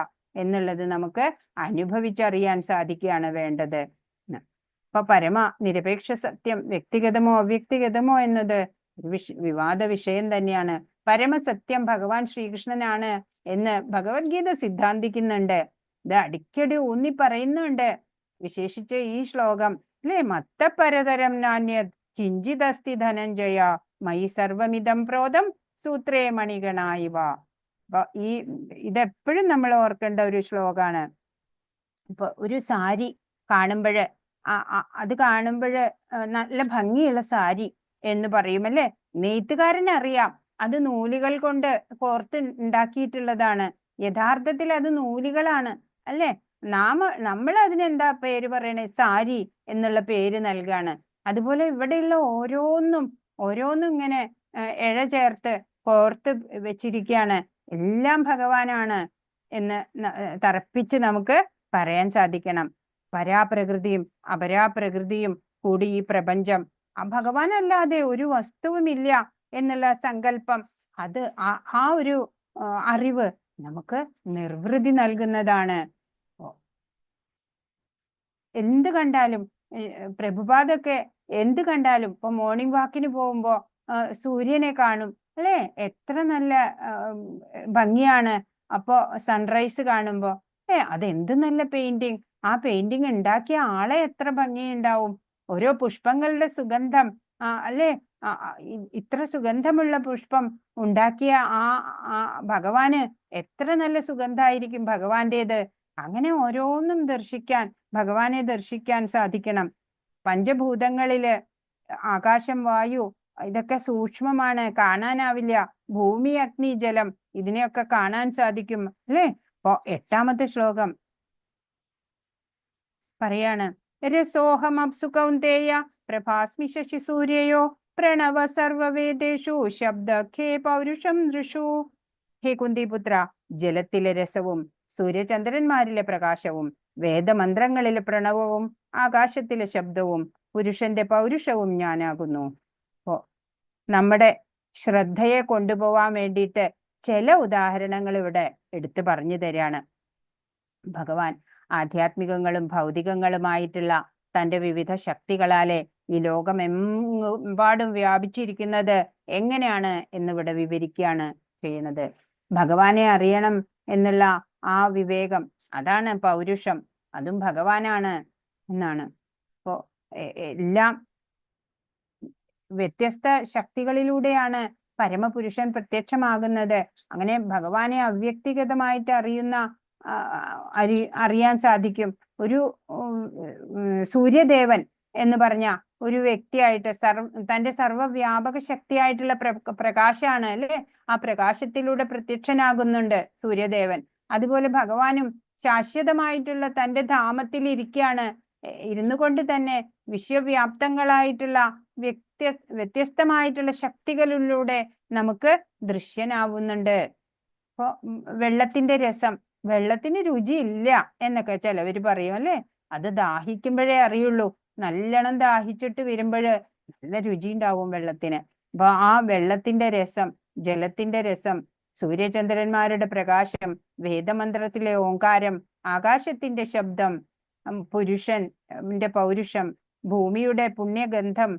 എന്നുള്ളത് നമുക്ക് അനുഭവിച്ചറിയാൻ സാധിക്കുകയാണ് വേണ്ടത്. അപ്പൊ പരമ നിരപേക്ഷ സത്യം വ്യക്തിഗതമോ അവ്യക്തിഗതമോ എന്നത് ഒരു വിവാദ വിഷയം തന്നെയാണ്. പരമസത്യം ഭഗവാൻ ശ്രീകൃഷ്ണനാണ് എന്ന് ഭഗവത്ഗീത സിദ്ധാന്തിക്കുന്നുണ്ട്. ഇത് അടിക്കടി ഊന്നി പറയുന്നുണ്ട്. വിശേഷിച്ച് ഈ ശ്ലോകം അല്ലെ, മത്തപരതരം നാന്യത് കിഞ്ചിദസ്തി ധനഞ്ജയ മയി സർവമിദം പ്രോതം സൂത്രേ മണിഗണ ഇവ. അപ്പൊ ഇതെപ്പോഴും നമ്മൾ ഓർക്കേണ്ട ഒരു ശ്ലോകാണ്. ഇപ്പൊ ഒരു സാരി കാണുമ്പോഴ് അത് കാണുമ്പോഴ് നല്ല ഭംഗിയുള്ള സാരി എന്ന് പറയും, നെയ്ത്തുകാരന് അറിയാം അത് നൂലുകൾ കൊണ്ട് കോർത്ത് ഉണ്ടാക്കിയിട്ടുള്ളതാണ്. യഥാർത്ഥത്തിൽ അത് നൂലുകളാണ്, അല്ലെ? നമ്മൾ അതിനെന്താ പേര് പറയണേ? സാരി എന്നുള്ള പേര് നൽകാണ്. അതുപോലെ ഇവിടെയുള്ള ഓരോന്നും ഇങ്ങനെ ഇഴ ചേർത്ത് കോർത്ത് വെച്ചിരിക്കുകയാണ്. എല്ലാം ഭഗവാനാണ് എന്ന് തറപ്പിച്ച് നമുക്ക് പറയാൻ സാധിക്കണം. പരാപ്രകൃതിയും അപരാപ്രകൃതിയും കൂടി ഈ പ്രപഞ്ചം, ആ ഭഗവാനല്ലാതെ ഒരു വസ്തുവുമില്ല എന്നുള്ള സങ്കല്പം, അത് ആ ഒരു അറിവ് നമുക്ക് നിർവൃതി നൽകുന്നതാണ്. എന്ത് കണ്ടാലും പ്രഭുപാദൊക്കെ എന്ത് കണ്ടാലും ഇപ്പൊ മോർണിംഗ് വാക്കിന് പോകുമ്പോ സൂര്യനെ കാണും, അല്ലെ? എത്ര നല്ല ഭംഗിയാണ്. അപ്പോ സൺറൈസ് കാണുമ്പോ അതെന്ത് നല്ല പെയിന്റിങ്, ആ പെയിന്റിങ് ഉണ്ടാക്കിയ ആളെ എത്ര ഭംഗിയുണ്ടാവും. ഓരോ പുഷ്പങ്ങളുടെ സുഗന്ധം, അല്ലെ? ഇത്ര സുഗന്ധമുള്ള പുഷ്പം ഉണ്ടാക്കിയ ആ ഭഗവാന് എത്ര നല്ല സുഗന്ധമായിരിക്കും ഭഗവാന്റേത്. അങ്ങനെ ഓരോന്നും ഭഗവാനെ ദർശിക്കാൻ സാധിക്കണം. പഞ്ചഭൂതങ്ങളില് ആകാശം, വായു ഇതൊക്കെ സൂക്ഷ്മമാണ്, കാണാനാവില്ല. ഭൂമി, അഗ്നി, ജലം ഇതിനെയൊക്കെ കാണാൻ സാധിക്കും, അല്ലെ? അപ്പൊ 8-ാമത്തെ ശ്ലോകം പറയാണ്, രസോഹമപ്സു കൗന്ദേയ പ്രഭാസ്മി ശശി സൂര്യയോ പ്രണവ സർവവേദേഷു ശബ്ദഖേ പൗരുഷം ദൃഷു. ഹേ കുന്തിപുത്ര, ജലത്തിലെ രസവും സൂര്യചന്ദ്രന്മാരിലെ പ്രകാശവും വേദമന്ത്രങ്ങളിലെ പ്രണവവും ആകാശത്തിലെ ശബ്ദവും പുരുഷന്റെ പൗരുഷവും ഞാനാകുന്നു. അപ്പോ നമ്മുടെ ശ്രദ്ധയെ കൊണ്ടുപോവാൻ വേണ്ടിയിട്ട് ചില ഉദാഹരണങ്ങൾ ഇവിടെ എടുത്തു പറഞ്ഞു തരാണ്. ഭഗവാൻ ആധ്യാത്മികങ്ങളും ഭൗതികങ്ങളുമായിട്ടുള്ള തന്റെ വിവിധ ശക്തികളാലെ ഈ ലോകമെമ്പാടും വ്യാപിച്ചിരിക്കുന്നത് എങ്ങനെയാണ് എന്നിവിടെ വിവരിക്കുകയാണ് ചെയ്യുന്നത്. ഭഗവാനെ അറിയണം എന്നുള്ള ആ വിവേകം, അതാണ് പൗരുഷം, അതും ഭഗവാനാണ് എന്നാണ്. അപ്പോ എല്ലാം വ്യത്യസ്ത ശക്തികളിലൂടെയാണ് പരമപുരുഷൻ പ്രത്യക്ഷമാകുന്നത്. അങ്ങനെ ഭഗവാനെ അവ്യക്തിഗതമായിട്ട് അറിയാൻ സാധിക്കും. ഒരു സൂര്യദേവൻ എന്ന് പറഞ്ഞ ഒരു വ്യക്തിയായിട്ട് തന്റെ സർവ്വവ്യാപക ശക്തിയായിട്ടുള്ള പ്രകാശാണ് അല്ലെ. ആ പ്രകാശത്തിലൂടെ പ്രത്യക്ഷനാകുന്നുണ്ട് സൂര്യദേവൻ. അതുപോലെ ഭഗവാനും ശാശ്വതമായിട്ടുള്ള തന്റെ ധാമത്തിൽ ഇരിക്കുകയാണ്. ഇരുന്നു കൊണ്ട് തന്നെ വിശ്വവ്യാപ്തങ്ങളായിട്ടുള്ള വ്യത്യസ്തമായിട്ടുള്ള ശക്തികളിലൂടെ നമുക്ക് ദൃശ്യനാവുന്നുണ്ട്. ഇപ്പൊ വെള്ളത്തിന്റെ രസം, വെള്ളത്തിന് രുചിയില്ല എന്നൊക്കെ ചിലവര് പറയും അല്ലെ. അത് ദാഹിക്കുമ്പോഴേ അറിയുള്ളൂ. നല്ലോണം ദാഹിച്ചിട്ട് വരുമ്പോഴ് നല്ല രുചി ഉണ്ടാവും വെള്ളത്തിന്. അപ്പൊ ആ വെള്ളത്തിന്റെ രസം, ജലത്തിന്റെ രസം, സൂര്യചന്ദ്രന്മാരുടെ പ്രകാശം, വേദമന്ത്രത്തിലെ ഓങ്കാരം, ആകാശത്തിന്റെ ശബ്ദം, പുരുഷന്റെ പൗരുഷം, ഭൂമിയുടെ പുണ്യഗന്ധം,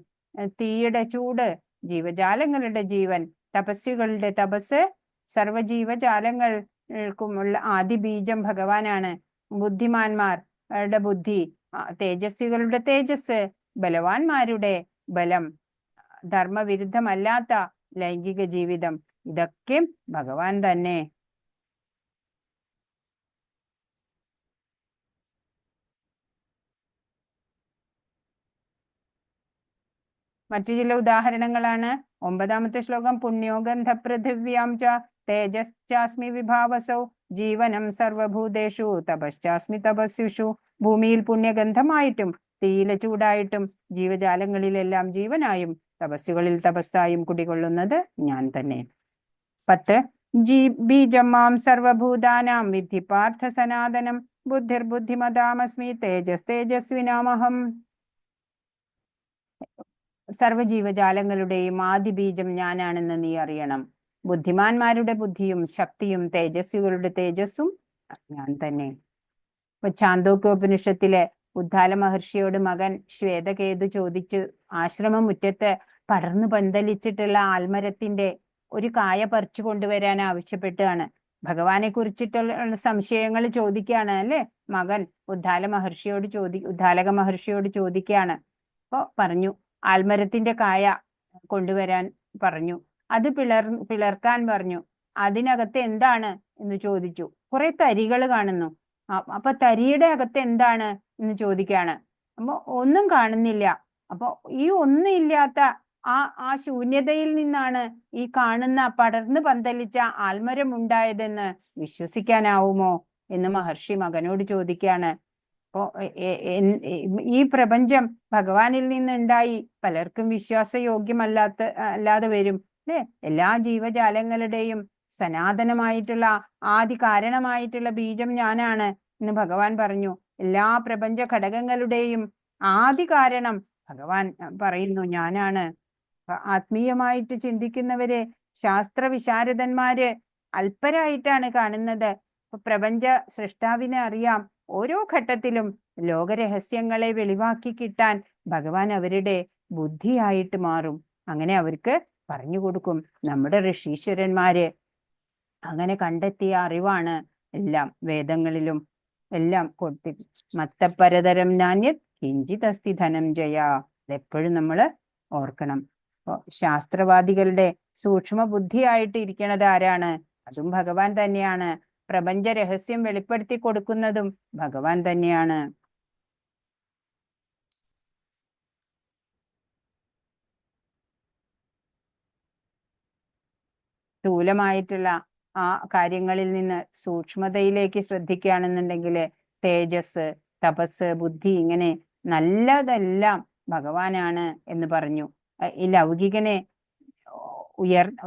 തീയുടെ ചൂട്, ജീവജാലങ്ങളുടെ ജീവൻ, തപസ്വികളുടെ തപസ്, സർവജീവജാലങ്ങൾക്കുമുള്ള ആദിബീജം ഭഗവാനാണ്. ബുദ്ധിമാന്മാരുടെ ബുദ്ധി, തേജസ്വികളുടെ തേജസ്, ബലവാന്മാരുടെ ബലം, ധർമ്മവിരുദ്ധമല്ലാത്ത ലൈംഗിക ജീവിതം, ഇതൊക്കെ ഭഗവാൻ തന്നെ. മറ്റു ചില ഉദാഹരണങ്ങളാണ്. 9ാമത്തെ ശ്ലോകം. പുണ്യോ ഗന്ധ പൃഥിവ്യാം ച തേജശ്ചാസ്മി വിഭാവസൗ ജീവനം സർവഭൂതേഷു തപശ്ചാസ്മി തപസ്യുഷു. ഭൂമിയിൽ പുണ്യഗന്ധമായിട്ടും തീയിലെ ചൂടായിട്ടും ജീവജാലങ്ങളിലെല്ലാം ജീവനായും തപസ്സുകളിൽ തപസ്സായും കുടികൊള്ളുന്നത് ഞാൻ തന്നെ. 10. ബീജം മാം സർവഭൂതാനാം വിദ്ധി പാർത്ഥ സനാതനം ബുദ്ധിർബുദ്ധിമതാമസ്മി തേജസ്വിനാമഹം. സർവജീവജാലങ്ങളുടെയും ആദിബീജം ഞാനാണെന്ന് നീ അറിയണം. ബുദ്ധിമാന്മാരുടെ ബുദ്ധിയും ശക്തിയും തേജസ്വികളുടെ തേജസ്സും ഞാൻ തന്നെ. ഛാന്തോക്യോപനിഷത്തിലെ ഉദ്ദാല മഹർഷിയോട് മകൻ ശ്വേതകേതു ചോദിച്ചു, ആശ്രമമുറ്റത്ത് പടർന്നു പന്തലിച്ചിട്ടുള്ള ആൽമരത്തിന്റെ ഒരു കായ പറിച്ചു കൊണ്ടുവരാൻ ആവശ്യപ്പെട്ടാണ്. ഭഗവാനെ കുറിച്ചിട്ടുള്ള സംശയങ്ങൾ ചോദിക്കുകയാണ് അല്ലെ. മകൻ ഉദ്ദാലക മഹർഷിയോട് ചോദിക്കുകയാണ്. അപ്പൊ പറഞ്ഞു, ആൽമരത്തിന്റെ കായ കൊണ്ടുവരാൻ പറഞ്ഞു. അത് പിളർക്കാൻ പറഞ്ഞു. അതിനകത്ത് എന്താണ് എന്ന് ചോദിച്ചു. കുറെ തരികൾ കാണുന്നു. അപ്പൊ തരിയുടെ അകത്ത് എന്താണ് എന്ന് ചോദിക്കാണ്. അപ്പൊ ഒന്നും കാണുന്നില്ല. അപ്പൊ ഈ ഒന്നും ഇല്ലാത്ത ആ ശൂന്യതയിൽ നിന്നാണ് ഈ കാണുന്ന പടർന്നു പന്തലിച്ച ആൽമരം ഉണ്ടായതെന്ന് വിശ്വസിക്കാനാവുമോ എന്ന് മഹർഷി മകനോട് ചോദിക്കാണ്. അപ്പോ ഈ പ്രപഞ്ചം ഭഗവാനിൽ നിന്നുണ്ടായി പലർക്കും അല്ലാതെ വരും അല്ലെ. എല്ലാ ജീവജാലങ്ങളുടെയും സനാതനമായിട്ടുള്ള ആദി കാരണമായിട്ടുള്ള ബീജം ഞാനാണ് എന്ന് ഭഗവാൻ പറഞ്ഞു. എല്ലാ പ്രപഞ്ച ഘടകങ്ങളുടെയും ആദി കാരണം ഭഗവാൻ പറയുന്നു ഞാനാണ്. ആത്മീയമായിട്ട് ചിന്തിക്കുന്നവര്, ശാസ്ത്ര വിശാരദന്മാര് അല്പരായിട്ടാണ് കാണുന്നത്. പ്രപഞ്ച സൃഷ്ടാവിനെ അറിയാം. ഓരോ ഘട്ടത്തിലും ലോകരഹസ്യങ്ങളെ വെളിവാക്കി കിട്ടാൻ ഭഗവാൻ അവരുടെ ബുദ്ധിയായിട്ട് മാറും. അങ്ങനെ അവർക്ക് പറഞ്ഞു കൊടുക്കും. നമ്മുടെ ഋഷീശ്വരന്മാര് അങ്ങനെ കണ്ടെത്തിയ അറിവാണ് എല്ലാം വേദങ്ങളിലും എല്ലാം കൊടുത്തി. മത്തപരതരം നാന്യത് കിഞ്ചിത് അസ്തി ധനഞ്ജയ. അതെപ്പോഴും നമ്മൾ ഓർക്കണം. ശാസ്ത്രവാദികളുടെ സൂക്ഷ്മ ബുദ്ധിയായിട്ട് ഇരിക്കണത് ആരാണ്? അതും ഭഗവാൻ തന്നെയാണ്. പ്രപഞ്ച രഹസ്യം വെളിപ്പെടുത്തി കൊടുക്കുന്നതും ഭഗവാൻ തന്നെയാണ്. സ്ഥൂലമായിട്ടുള്ള ആ കാര്യങ്ങളിൽ നിന്ന് സൂക്ഷ്മതയിലേക്ക് ശ്രദ്ധിക്കുകയാണെന്നുണ്ടെങ്കിൽ തേജസ്, തപസ്, ബുദ്ധി, ഇങ്ങനെ നല്ലതെല്ലാം ഭഗവാനാണ് എന്ന് പറഞ്ഞു. ഈ ലൗകികനെ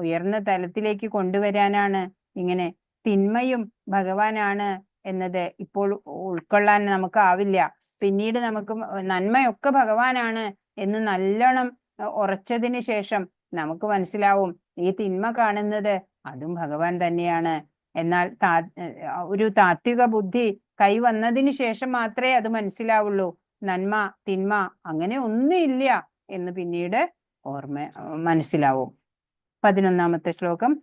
ഉയർന്ന തലത്തിലേക്ക് കൊണ്ടുവരാനാണ് ഇങ്ങനെ. തിന്മയും ഭഗവാനാണ് എന്നത് ഇപ്പോൾ ഉൾക്കൊള്ളാൻ നമുക്കാവില്ല. പിന്നീട് നമുക്ക് നന്മയൊക്കെ ഭഗവാനാണ് എന്ന് നല്ലോണം ഉറച്ചതിന് ശേഷം നമുക്ക് മനസ്സിലാവും ഈ തിന്മ കാണുന്നത് അതും ഭഗവാൻ തന്നെയാണ്. എന്നാൽ ഒരു താത്വിക ബുദ്ധി കൈവന്നതിന് ശേഷം മാത്രമേ അത് മനസ്സിലാവുള്ളൂ. നന്മ തിന്മ അങ്ങനെ ഒന്നുമില്ല എന്ന് പിന്നീട് മനസ്സിലാവും. 11ാമത്തെ ശ്ലോകം.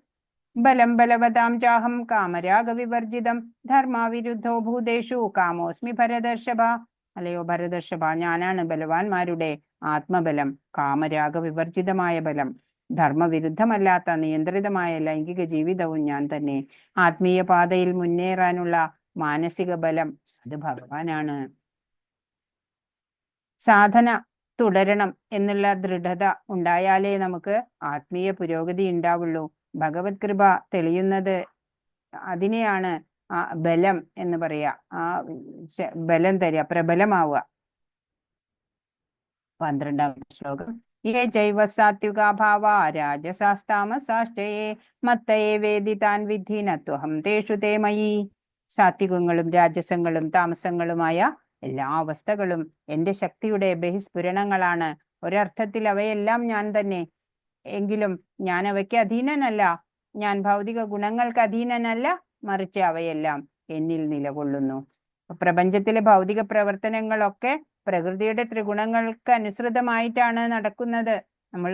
ബലം ബലവതാം ചാഹം കാമരാഗവിവർജിതം ധർമാവിരുദ്ധോ ഭൂതേഷു കാമോസ്മി ഭരതർഷഭ. അല്ലയോ ഭരതർഷഭ, ഞാനാണ് ബലവാന്മാരുടെ ആത്മബലം, കാമരാഗവിവർജിതമായ ബലം, ധർമ്മവിരുദ്ധമല്ലാത്ത നിയന്ത്രിതമായ ലൈംഗിക ജീവിതവും ഞാൻ തന്നെ. ആത്മീയ പാതയിൽ മുന്നേറാനുള്ള മാനസിക ബലം അത് ഭഗവാനാണ്. സാധന തുടരണം എന്നുള്ള ദൃഢത ഉണ്ടായാലേ നമുക്ക് ആത്മീയ പുരോഗതി ഉണ്ടാവുള്ളൂ. ഭഗവത് കൃപ തെളിയുന്നത് അതിനെയാണ് ആ ബലം എന്ന് പറയാ. ആ ബലം തരിക, പ്രബലമാവുക. 12ാമത്തെ ശ്ലോകം. യേ ജൈവ സാത്വികാ ഭാവാ രാജസാസ്താമസാശ്ചയേ മത്തയേ വേദിതാൻ വിദ്ധി നത്വഹം തേഷു തേ മയി. സാത്വികങ്ങളും രാജസങ്ങളും താമസങ്ങളുമായ എല്ലാ അവസ്ഥകളും എന്റെ ശക്തിയുടെ ബഹിസ്ഫുരണങ്ങളാണ്. ഒരർത്ഥത്തിൽ അവയെല്ലാം ഞാൻ തന്നെ. എങ്കിലും ഞാൻ അവയ്ക്ക് അധീനനല്ല. ഞാൻ ഭൗതിക ഗുണങ്ങൾക്ക് അധീനനല്ല, മറിച്ച് അവയെല്ലാം എന്നിൽ നിലകൊള്ളുന്നു. പ്രപഞ്ചത്തിലെ ഭൗതിക പ്രവർത്തനങ്ങളൊക്കെ പ്രകൃതിയുടെ ത്രിഗുണങ്ങൾക്ക് അനുസൃതമായിട്ടാണ് നടക്കുന്നത്. നമ്മൾ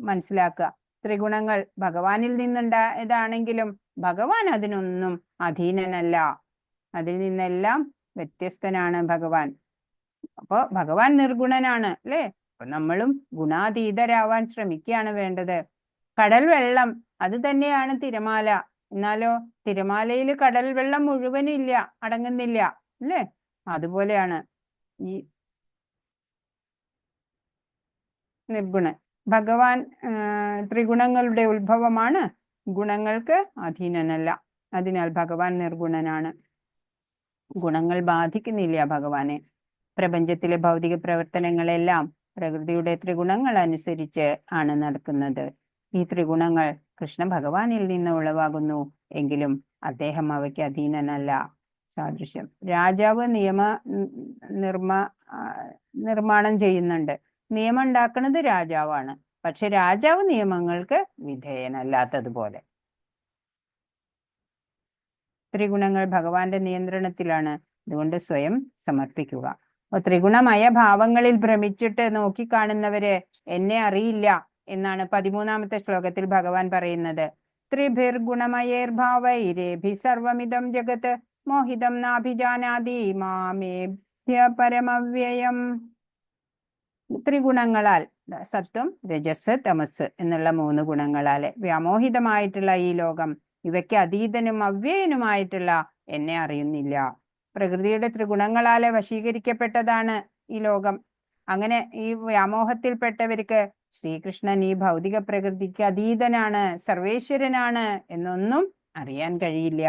മനസ്സിലാക്കുക. ത്രിഗുണങ്ങൾ ഭഗവാനിൽ നിന്നുണ്ടായതാണെങ്കിലും ഭഗവാൻ അതിനൊന്നും അധീനനല്ല. അതിൽ നിന്നെല്ലാം വ്യത്യസ്തനാണ് ഭഗവാൻ. അപ്പൊ ഭഗവാൻ നിർഗുണനാണ് അല്ലെ. അപ്പൊ നമ്മളും ഗുണാതീതരാവാൻ ശ്രമിക്കുകയാണ് വേണ്ടത്. കടൽ വെള്ളം അത് തന്നെയാണ് തിരമാല. എന്നാലോ തിരമാലയിൽ കടൽ വെള്ളം മുഴുവനില്ല, അടങ്ങുന്നില്ല അല്ലേ. അതുപോലെയാണ് ഈ നിർഗുണൻ. ഭഗവാൻ ത്രിഗുണങ്ങളുടെ ഉത്ഭവമാണ്, ഗുണങ്ങൾക്ക് അധീനനല്ല. അതിനാൽ ഭഗവാൻ നിർഗുണനാണ്. ഗുണങ്ങൾ ബാധിക്കുന്നില്ല ഭഗവാനെ. പ്രപഞ്ചത്തിലെ ഭൗതിക പ്രവർത്തനങ്ങളെല്ലാം പ്രകൃതിയുടെ ത്രിഗുണങ്ങൾ അനുസരിച്ച് ആണ് നടക്കുന്നത്. ഈ ത്രിഗുണങ്ങൾ കൃഷ്ണ ഭഗവാനിൽ നിന്ന് ഉളവാകുന്നു, എങ്കിലും അദ്ദേഹം അവയ്ക്ക് അധീനനല്ല. സാദൃശ്യം. രാജാവ് നിർമ്മാണം ചെയ്യുന്നുണ്ട്. നിയമം ഉണ്ടാക്കുന്നത് രാജാവാണ്. പക്ഷെ രാജാവ് നിയമങ്ങൾക്ക് വിധേയനല്ലാത്തതുപോലെ. ത്രിഗുണങ്ങൾ ഭഗവാന്റെ നിയന്ത്രണത്തിലാണ്. അതുകൊണ്ട് സ്വയം സമർപ്പിക്കുക. ത്രിഗുണമയ ഭാവങ്ങളിൽ ഭ്രമിച്ചിട്ട് നോക്കിക്കാണുന്നവര് എന്നെ അറിയില്ല എന്നാണ് 13ാമത്തെ ശ്ലോകത്തിൽ ഭഗവാൻ പറയുന്നത്. ത്രിഭിർഗുണമയേർഭാവൈരേഭി സർവമിദം ജഗത് മോഹിതം നാഭിജാനാതി മാമേഭ്യ പരമവ്യയം. ത്രിഗുണങ്ങളാൽ, സത്വം രജസ് തമസ് എന്നുള്ള 3 ഗുണങ്ങളാലെ വ്യാമോഹിതമായിട്ടുള്ള ഈ ലോകം ഇവയ്ക്ക് അതീതനും അവ്യയനുമായിട്ടുള്ള എന്നെ അറിയുന്നില്ല. പ്രകൃതിയുടെ ത്രിഗുണങ്ങളാലെ വശീകരിക്കപ്പെട്ടതാണ് ഈ ലോകം. അങ്ങനെ ഈ വ്യാമോഹത്തിൽപ്പെട്ടവർക്ക് ശ്രീകൃഷ്ണൻ ഈ ഭൗതിക പ്രകൃതിക്ക് അതീതനാണ്, സർവേശ്വരനാണ് എന്നൊന്നും അറിയാൻ കഴിയില്ല.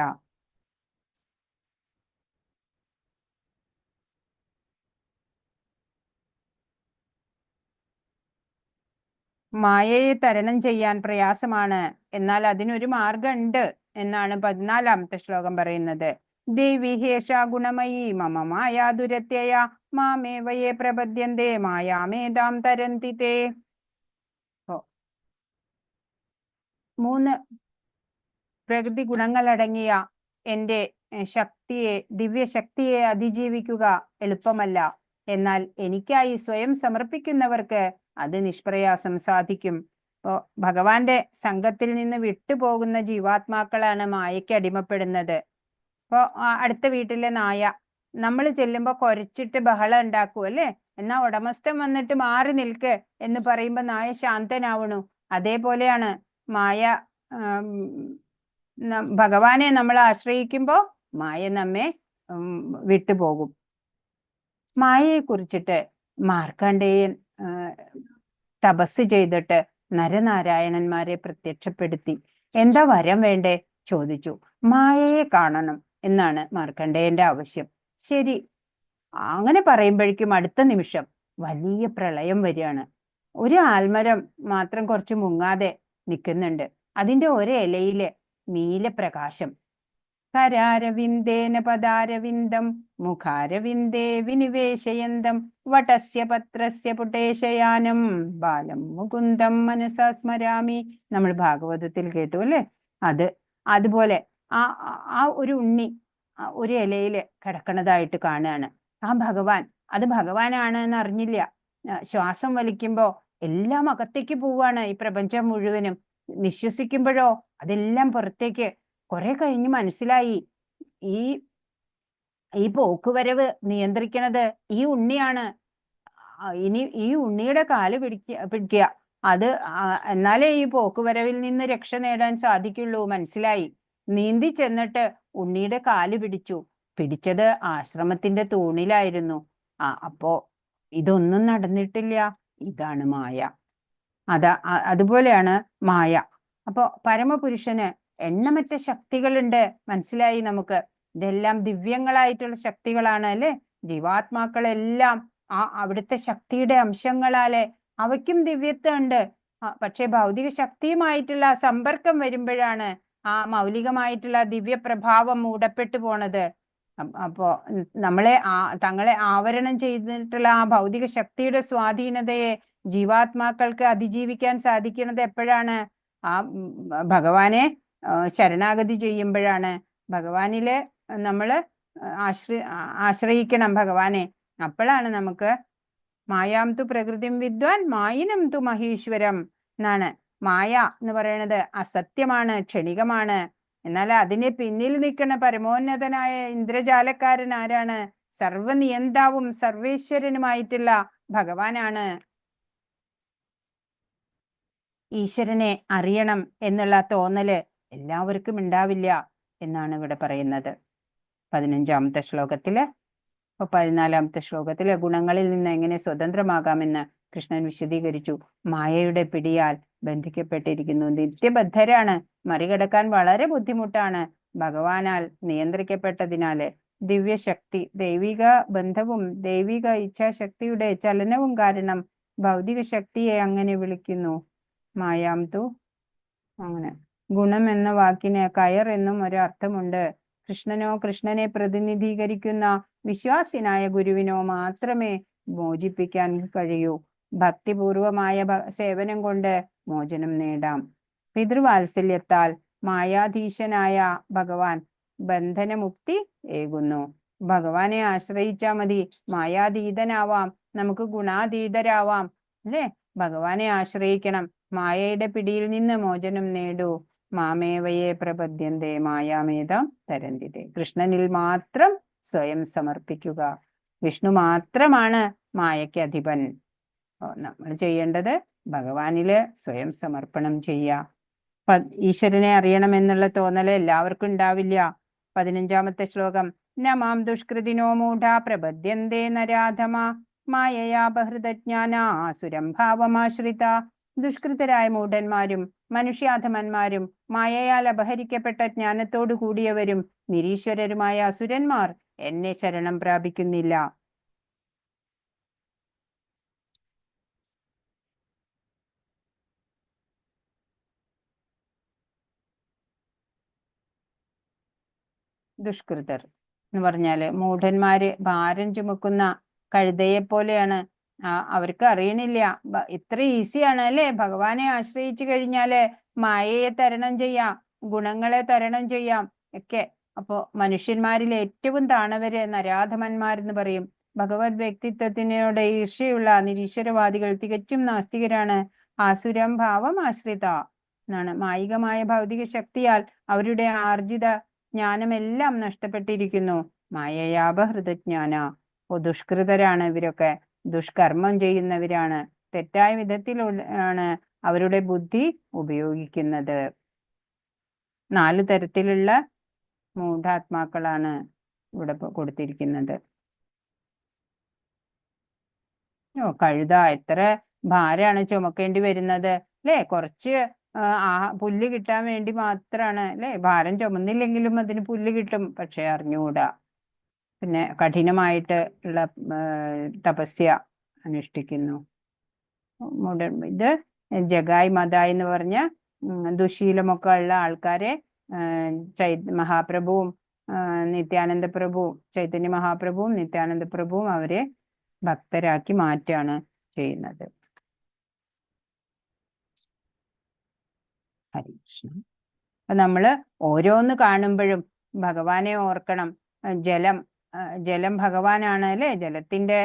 മായയെ തരണം ചെയ്യാൻ പ്രയാസമാണ്, എന്നാൽ അതിനൊരു മാർഗമുണ്ട് എന്നാണ് 14ാമത്തെ ശ്ലോകം പറയുന്നത്. ദേവി ഹേഷ ഗുണമയീ മമ മായാ ദുരത്യയ മാമേവയെ പ്രപദ്യന്തേ മായാമേതാം തരന്തി തേ. 3 പ്രകൃതി ഗുണങ്ങളടങ്ങിയ എന്റെ ശക്തിയെ, ദിവ്യശക്തിയെ അതിജീവിക്കുക എളുപ്പമല്ല. എന്നാൽ എനിക്കായി സ്വയം സമർപ്പിക്കുന്നവർക്ക് അത് നിഷ്പ്രയാസം സാധിക്കും. ഇപ്പോ ഭഗവാന്റെ സംഘത്തിൽ നിന്ന് വിട്ടുപോകുന്ന ജീവാത്മാക്കളാണ് മായയ്ക്ക് അടിമപ്പെടുന്നത്. ഇപ്പോ അടുത്ത വീട്ടിലെ നായ നമ്മൾ ചെല്ലുമ്പോ കുരച്ചിട്ട് ബഹളം ഉണ്ടാക്കൂ അല്ലേ. എന്നാ ഉടമസ്ഥൻ വന്നിട്ട് മാറി നിൽക്ക് എന്ന് പറയുമ്പോ നായ ശാന്തനാവണു. അതേപോലെയാണ് മായ. ഭഗവാനെ നമ്മൾ ആശ്രയിക്കുമ്പോ മായ നമ്മെ വിട്ടുപോകും. മായയെ കുറിച്ചിട്ട് മാർക്കണ്ഡേയൻ തപസ് ചെയ്തിട്ട് നരനാരായണന്മാരെ പ്രത്യക്ഷപ്പെടുത്തി. എന്താ വരം വേണ്ടേ ചോദിച്ചു. മായയെ കാണണം എന്നാണ് മാർക്കണ്ഡേയന്റെ ആവശ്യം. ശരി, അങ്ങനെ പറയുമ്പോഴേക്കും അടുത്ത നിമിഷം വലിയ പ്രളയം വരികയാണ്. ഒരു ആൽമരം മാത്രം കുറച്ച് മുങ്ങാതെ നിൽക്കുന്നുണ്ട്. അതിന്റെ ഒരു ഇലയില് നീലപ്രകാശം. കരാരവിന്ദേന പദാരവിന്ദം മുഖാരവിന്ദേ വിനിവേശയന്തം വടസ്യ പത്രസ്യ പുട്ടേശയാനം ബാലം മുകുന്ദം മനസാ സ്മരാമി. നമ്മൾ ഭാഗവതത്തിൽ കേട്ടു അല്ലേ. അതുപോലെ ആ ഒരു ഉണ്ണി ഒരു ഇലയില് കിടക്കണതായിട്ട് കാണുകയാണ്. ആ ഭഗവാൻ, അത് ഭഗവാനാണ് എന്ന് അറിഞ്ഞില്ല. ശ്വാസം വലിക്കുമ്പോ എല്ലാം അകത്തേക്ക് പോവാണ്, ഈ പ്രപഞ്ചം മുഴുവനും. നിശ്വസിക്കുമ്പോഴോ അതെല്ലാം പുറത്തേക്ക്. കുറെ കഴിഞ്ഞ് മനസ്സിലായി ഈ പോക്കുവരവ് നിയന്ത്രിക്കണത് ഈ ഉണ്ണിയാണ്. ഇനി ഈ ഉണ്ണിയുടെ കാല് പിടിക്കുക. അത് എന്നാലേ ഈ പോക്കുവരവിൽ നിന്ന് രക്ഷ നേടാൻ സാധിക്കുള്ളൂ. മനസ്സിലായി. നീന്തി ചെന്നിട്ട് ഉണ്ണിയുടെ കാല് പിടിച്ചത് ആശ്രമത്തിന്റെ തൂണിലായിരുന്നു. അപ്പോ ഇതൊന്നും നടന്നിട്ടില്ല. ഇതാണ് മായ. അതുപോലെയാണ് മായ. അപ്പോ പരമപുരുഷന് എണ്ണമറ്റ ശക്തികളുണ്ട്, മനസ്സിലായി നമുക്ക്. ഇതെല്ലാം ദിവ്യങ്ങളായിട്ടുള്ള ശക്തികളാണ് അല്ലെ. ജീവാത്മാക്കളെല്ലാം അവിടുത്തെ ശക്തിയുടെ അംശങ്ങളാലെ അവയ്ക്കും ദിവ്യത്വം ഉണ്ട്. പക്ഷെ ഭൗതിക ശക്തിയുമായിട്ടുള്ള സമ്പർക്കം വരുമ്പോഴാണ് ആ മൗലികമായിട്ടുള്ള ദിവ്യപ്രഭാവം മൂടപ്പെട്ടു പോണത്. അപ്പോ തങ്ങളെ ആവരണം ചെയ്തിട്ടുള്ള ആ ഭൗതിക ശക്തിയുടെ സ്വാധീനതയെ ജീവാത്മാക്കൾക്ക് അതിജീവിക്കാൻ സാധിക്കുന്നത് എപ്പോഴാണ്? ആ ഭഗവാനെ ശരണാഗതി ചെയ്യുമ്പോഴാണ്. ഭഗവാനില് നമ്മള് ആശ്രയിക്കണം ഭഗവാനെ. അപ്പോഴാണ് നമുക്ക് മായാം തു പ്രകൃതിം വിദ്വാൻ മായിനം തു മഹീശ്വരം എന്നാണ്. മായ എന്ന് പറയുന്നത് അസത്യമാണ്, ക്ഷണികമാണ്. എന്നാൽ അതിന് പിന്നിൽ നിൽക്കുന്ന പരമോന്നതനായ ഇന്ദ്രജാലക്കാരൻ ആരാണ്? സർവനിയന്താവും സർവേശ്വരനുമായിട്ടുള്ള ഭഗവാനാണ്. ഈശ്വരനെ അറിയണം എന്നുള്ള തോന്നല് എല്ലാവർക്കും ഉണ്ടാവില്ല എന്നാണ് ഇവിടെ പറയുന്നത് 15ാമത്തെ ശ്ലോകത്തില്. 14ാമത്തെ ശ്ലോകത്തില് ഗുണങ്ങളിൽ നിന്ന് എങ്ങനെ സ്വതന്ത്രമാകാമെന്ന് കൃഷ്ണൻ വിശദീകരിച്ചു. മായയുടെ പിടിയാൽ ബന്ധിക്കപ്പെട്ടിരിക്കുന്നു, നിത്യബദ്ധരാണ്, മറികടക്കാൻ വളരെ ബുദ്ധിമുട്ടാണ്. ഭഗവാനാൽ നിയന്ത്രിക്കപ്പെട്ടതിനാല് ദിവ്യശക്തി, ദൈവിക ബന്ധവും ദൈവിക ഇച്ഛാശക്തിയുടെ ചലനവും കാരണം ഭൗതിക ശക്തിയെ അങ്ങനെ വിളിക്കുന്നു. മായാം തു. അങ്ങനെ ഗുണം എന്ന വാക്കിന് കയർ എന്നും ഒരർത്ഥമുണ്ട്. കൃഷ്ണനെ പ്രതിനിധീകരിക്കുന്ന വിശ്വാസിനായ ഗുരുവിനോ മാത്രമേ മോചിപ്പിക്കാൻ കഴിയൂ. ഭക്തിപൂർവമായ സേവനം കൊണ്ട് മോചനം നേടാം. പിതൃവാത്സല്യത്താൽ മായാധീശനായ ഭഗവാൻ ബന്ധനമുക്തി ഏകുന്നു. ഭഗവാനെ ആശ്രയിച്ചാൽ മതി, മായാതീതനാവാം, നമുക്ക് ഗുണാതീതരാവാം അല്ലെ. ഭഗവാനെ ആശ്രയിക്കണം, മായയുടെ പിടിയിൽ നിന്ന് മോചനം നേടൂ. മാമേവയെ പ്രപദ്യന്തേ മായാമേതാം തരന്തിതേ. കൃഷ്ണനിൽ മാത്രം സ്വയം സമർപ്പിക്കുക. വിഷ്ണു മാത്രമാണ് മായയ്ക്ക് അധിപൻ. നമ്മൾ ചെയ്യേണ്ടത് ഭഗവാനില് സ്വയം സമർപ്പണം ചെയ്യുക. ഈശ്വരനെ അറിയണമെന്നുള്ള തോന്നല് എല്ലാവർക്കും ഉണ്ടാവില്ല. 15ാമത്തെ ശ്ലോകം. നമാം ദുഷ്കൃതിനോ മൂഢ പ്രപദ്യന്തേ നരാധമ മായയാപഹൃതജ്ഞാന ആസുരം ഭാവമാശ്രിത. ദുഷ്കൃതരായ മൂഢന്മാരും മനുഷ്യാധമന്മാരും മായയാൽ അപഹരിക്കപ്പെട്ട ജ്ഞാനത്തോടു കൂടിയവരും നിരീശ്വരരുമായ അസുരന്മാർ എന്നെ ശരണം പ്രാപിക്കുന്നില്ല. ദുഷ്കൃതർ എന്ന് പറഞ്ഞാല് മൂഢന്മാര് ഭാരം ചുമക്കുന്ന കഴുതയെ പോലെയാണ്. അവർക്ക് അറിയണില്ല, ഇത്ര ഈസിയാണ് അല്ലെ ഭഗവാനെ ആശ്രയിച്ചു കഴിഞ്ഞാല് മായയെ തരണം ചെയ്യാം, ഗുണങ്ങളെ തരണം ചെയ്യാം ഒക്കെ. അപ്പോ മനുഷ്യന്മാരിൽ ഏറ്റവും താണവര് നരാധമന്മാരെന്ന് പറയും. ഭഗവത് വ്യക്തിത്വത്തിനോട് ഈർഷ്യയുള്ള നിരീശ്വരവാദികൾ തികച്ചും നാസ്തികരാണ്. ആസുരം ഭാവം ആശ്രിത എന്നാണ്. മായികമായ ഭൗതിക ശക്തിയാൽ അവരുടെ ആർജിത ജ്ഞാനമെല്ലാം നഷ്ടപ്പെട്ടിരിക്കുന്നു. മായയാപഹൃതജ്ഞാന. ദുഷ്കൃതരാണ് ഇവരൊക്കെ, ദുഷ്കർമ്മം ചെയ്യുന്നവരാണ്, തെറ്റായ വിധത്തിലാണ് അവരുടെ ബുദ്ധി ഉപയോഗിക്കുന്നത്. 4 തരത്തിലുള്ള മൂഢാത്മാക്കളാണ് ഇവിടെ കൊടുത്തിരിക്കുന്നത്. കഴുത എത്ര ഭാരാണ് ചുമക്കേണ്ടി വരുന്നത് അല്ലെ. കുറച്ച് പുല്ല് കിട്ടാൻ വേണ്ടി മാത്രാണ് അല്ലെ. ഭാരം ചുമന്നില്ലെങ്കിലും അതിന് പുല്ല് കിട്ടും, പക്ഷെ അറിഞ്ഞുകൂടാ. പിന്നെ കഠിനമായിട്ട് ഉള്ള തപസ്യ അനുഷ്ഠിക്കുന്നു. ഇത് ജഗായ് മതായ് എന്ന് പറഞ്ഞ ദുശീലമൊക്കെ ഉള്ള ആൾക്കാരെ മഹാപ്രഭുവും നിത്യാനന്ദ പ്രഭുവും, ചൈതന്യ മഹാപ്രഭുവും നിത്യാനന്ദ പ്രഭുവും അവരെ ഭക്തരാക്കി മാറ്റാണ് ചെയ്യുന്നത്. ഹരികൃഷ്ണ. അപ്പൊ നമ്മള് ഓരോന്ന് കാണുമ്പോഴും ഭഗവാനെ ഓർക്കണം. ജലം ഭഗവാനാണ് അല്ലെ. ജലത്തിന്റെ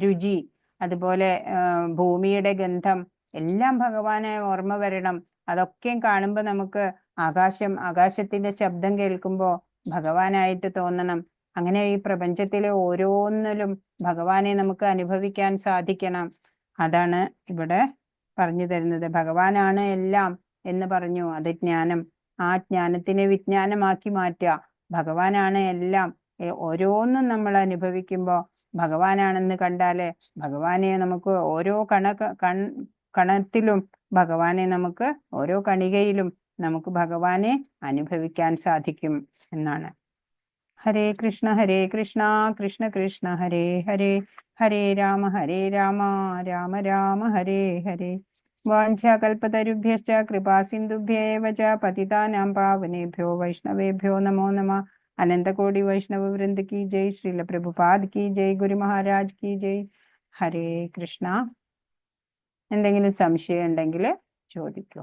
രുചി, അതുപോലെ ഭൂമിയുടെ ഗന്ധം എല്ലാം ഭഗവാനെ ഓർമ്മ വരണം. അതൊക്കെയും കാണുമ്പോ നമുക്ക് ആകാശത്തിന്റെ ശബ്ദം കേൾക്കുമ്പോ ഭഗവാനായിട്ട് തോന്നണം. അങ്ങനെ ഈ പ്രപഞ്ചത്തിലെ ഓരോന്നിലും ഭഗവാനെ നമുക്ക് അനുഭവിക്കാൻ സാധിക്കണം. അതാണ് ഇവിടെ പറഞ്ഞു തരുന്നത്. ഭഗവാനാണ് എല്ലാം എന്ന് പറഞ്ഞു, അത് ജ്ഞാനം. ആ ജ്ഞാനത്തിനെ വിജ്ഞാനമാക്കി മാറ്റുക. ഭഗവാനാണ് എല്ലാം, ഓരോന്നും നമ്മൾ അനുഭവിക്കുമ്പോൾ ഭഗവാനാണെന്ന് കണ്ടാല് ഭഗവാനെ നമുക്ക് ഓരോ കണത്തിലും ഭഗവാനെ നമുക്ക് ഓരോ കണികയിലും നമുക്ക് ഭഗവാനെ അനുഭവിക്കാൻ സാധിക്കും എന്നാണ്. ഹരേ കൃഷ്ണ കൃഷ്ണ കൃഷ്ണ ഹരേ ഹരേ, ഹരേ രാമ രാമ രാമ ഹരേ ഹരേ. വാഞ്ചാകൽപതരുഭ്യശ്ച കൃപാസിന്ധുഭ്യേവ ച പതിതാനാം പാവനേഭ്യോ വൈഷ്ണവേഭ്യോ നമോ നമഃ. അനന്തകോടി വൈഷ്ണവ വൃന്ദ കി ജയ്. ശ്രീല പ്രഭുപാദ് കി ജയ്. ഗുരു മഹാരാജ് കി ജയ്. ഹരേ കൃഷ്ണ. എന്തെങ്കിലും സംശയം ഉണ്ടെങ്കിൽ ചോദിക്കൂ.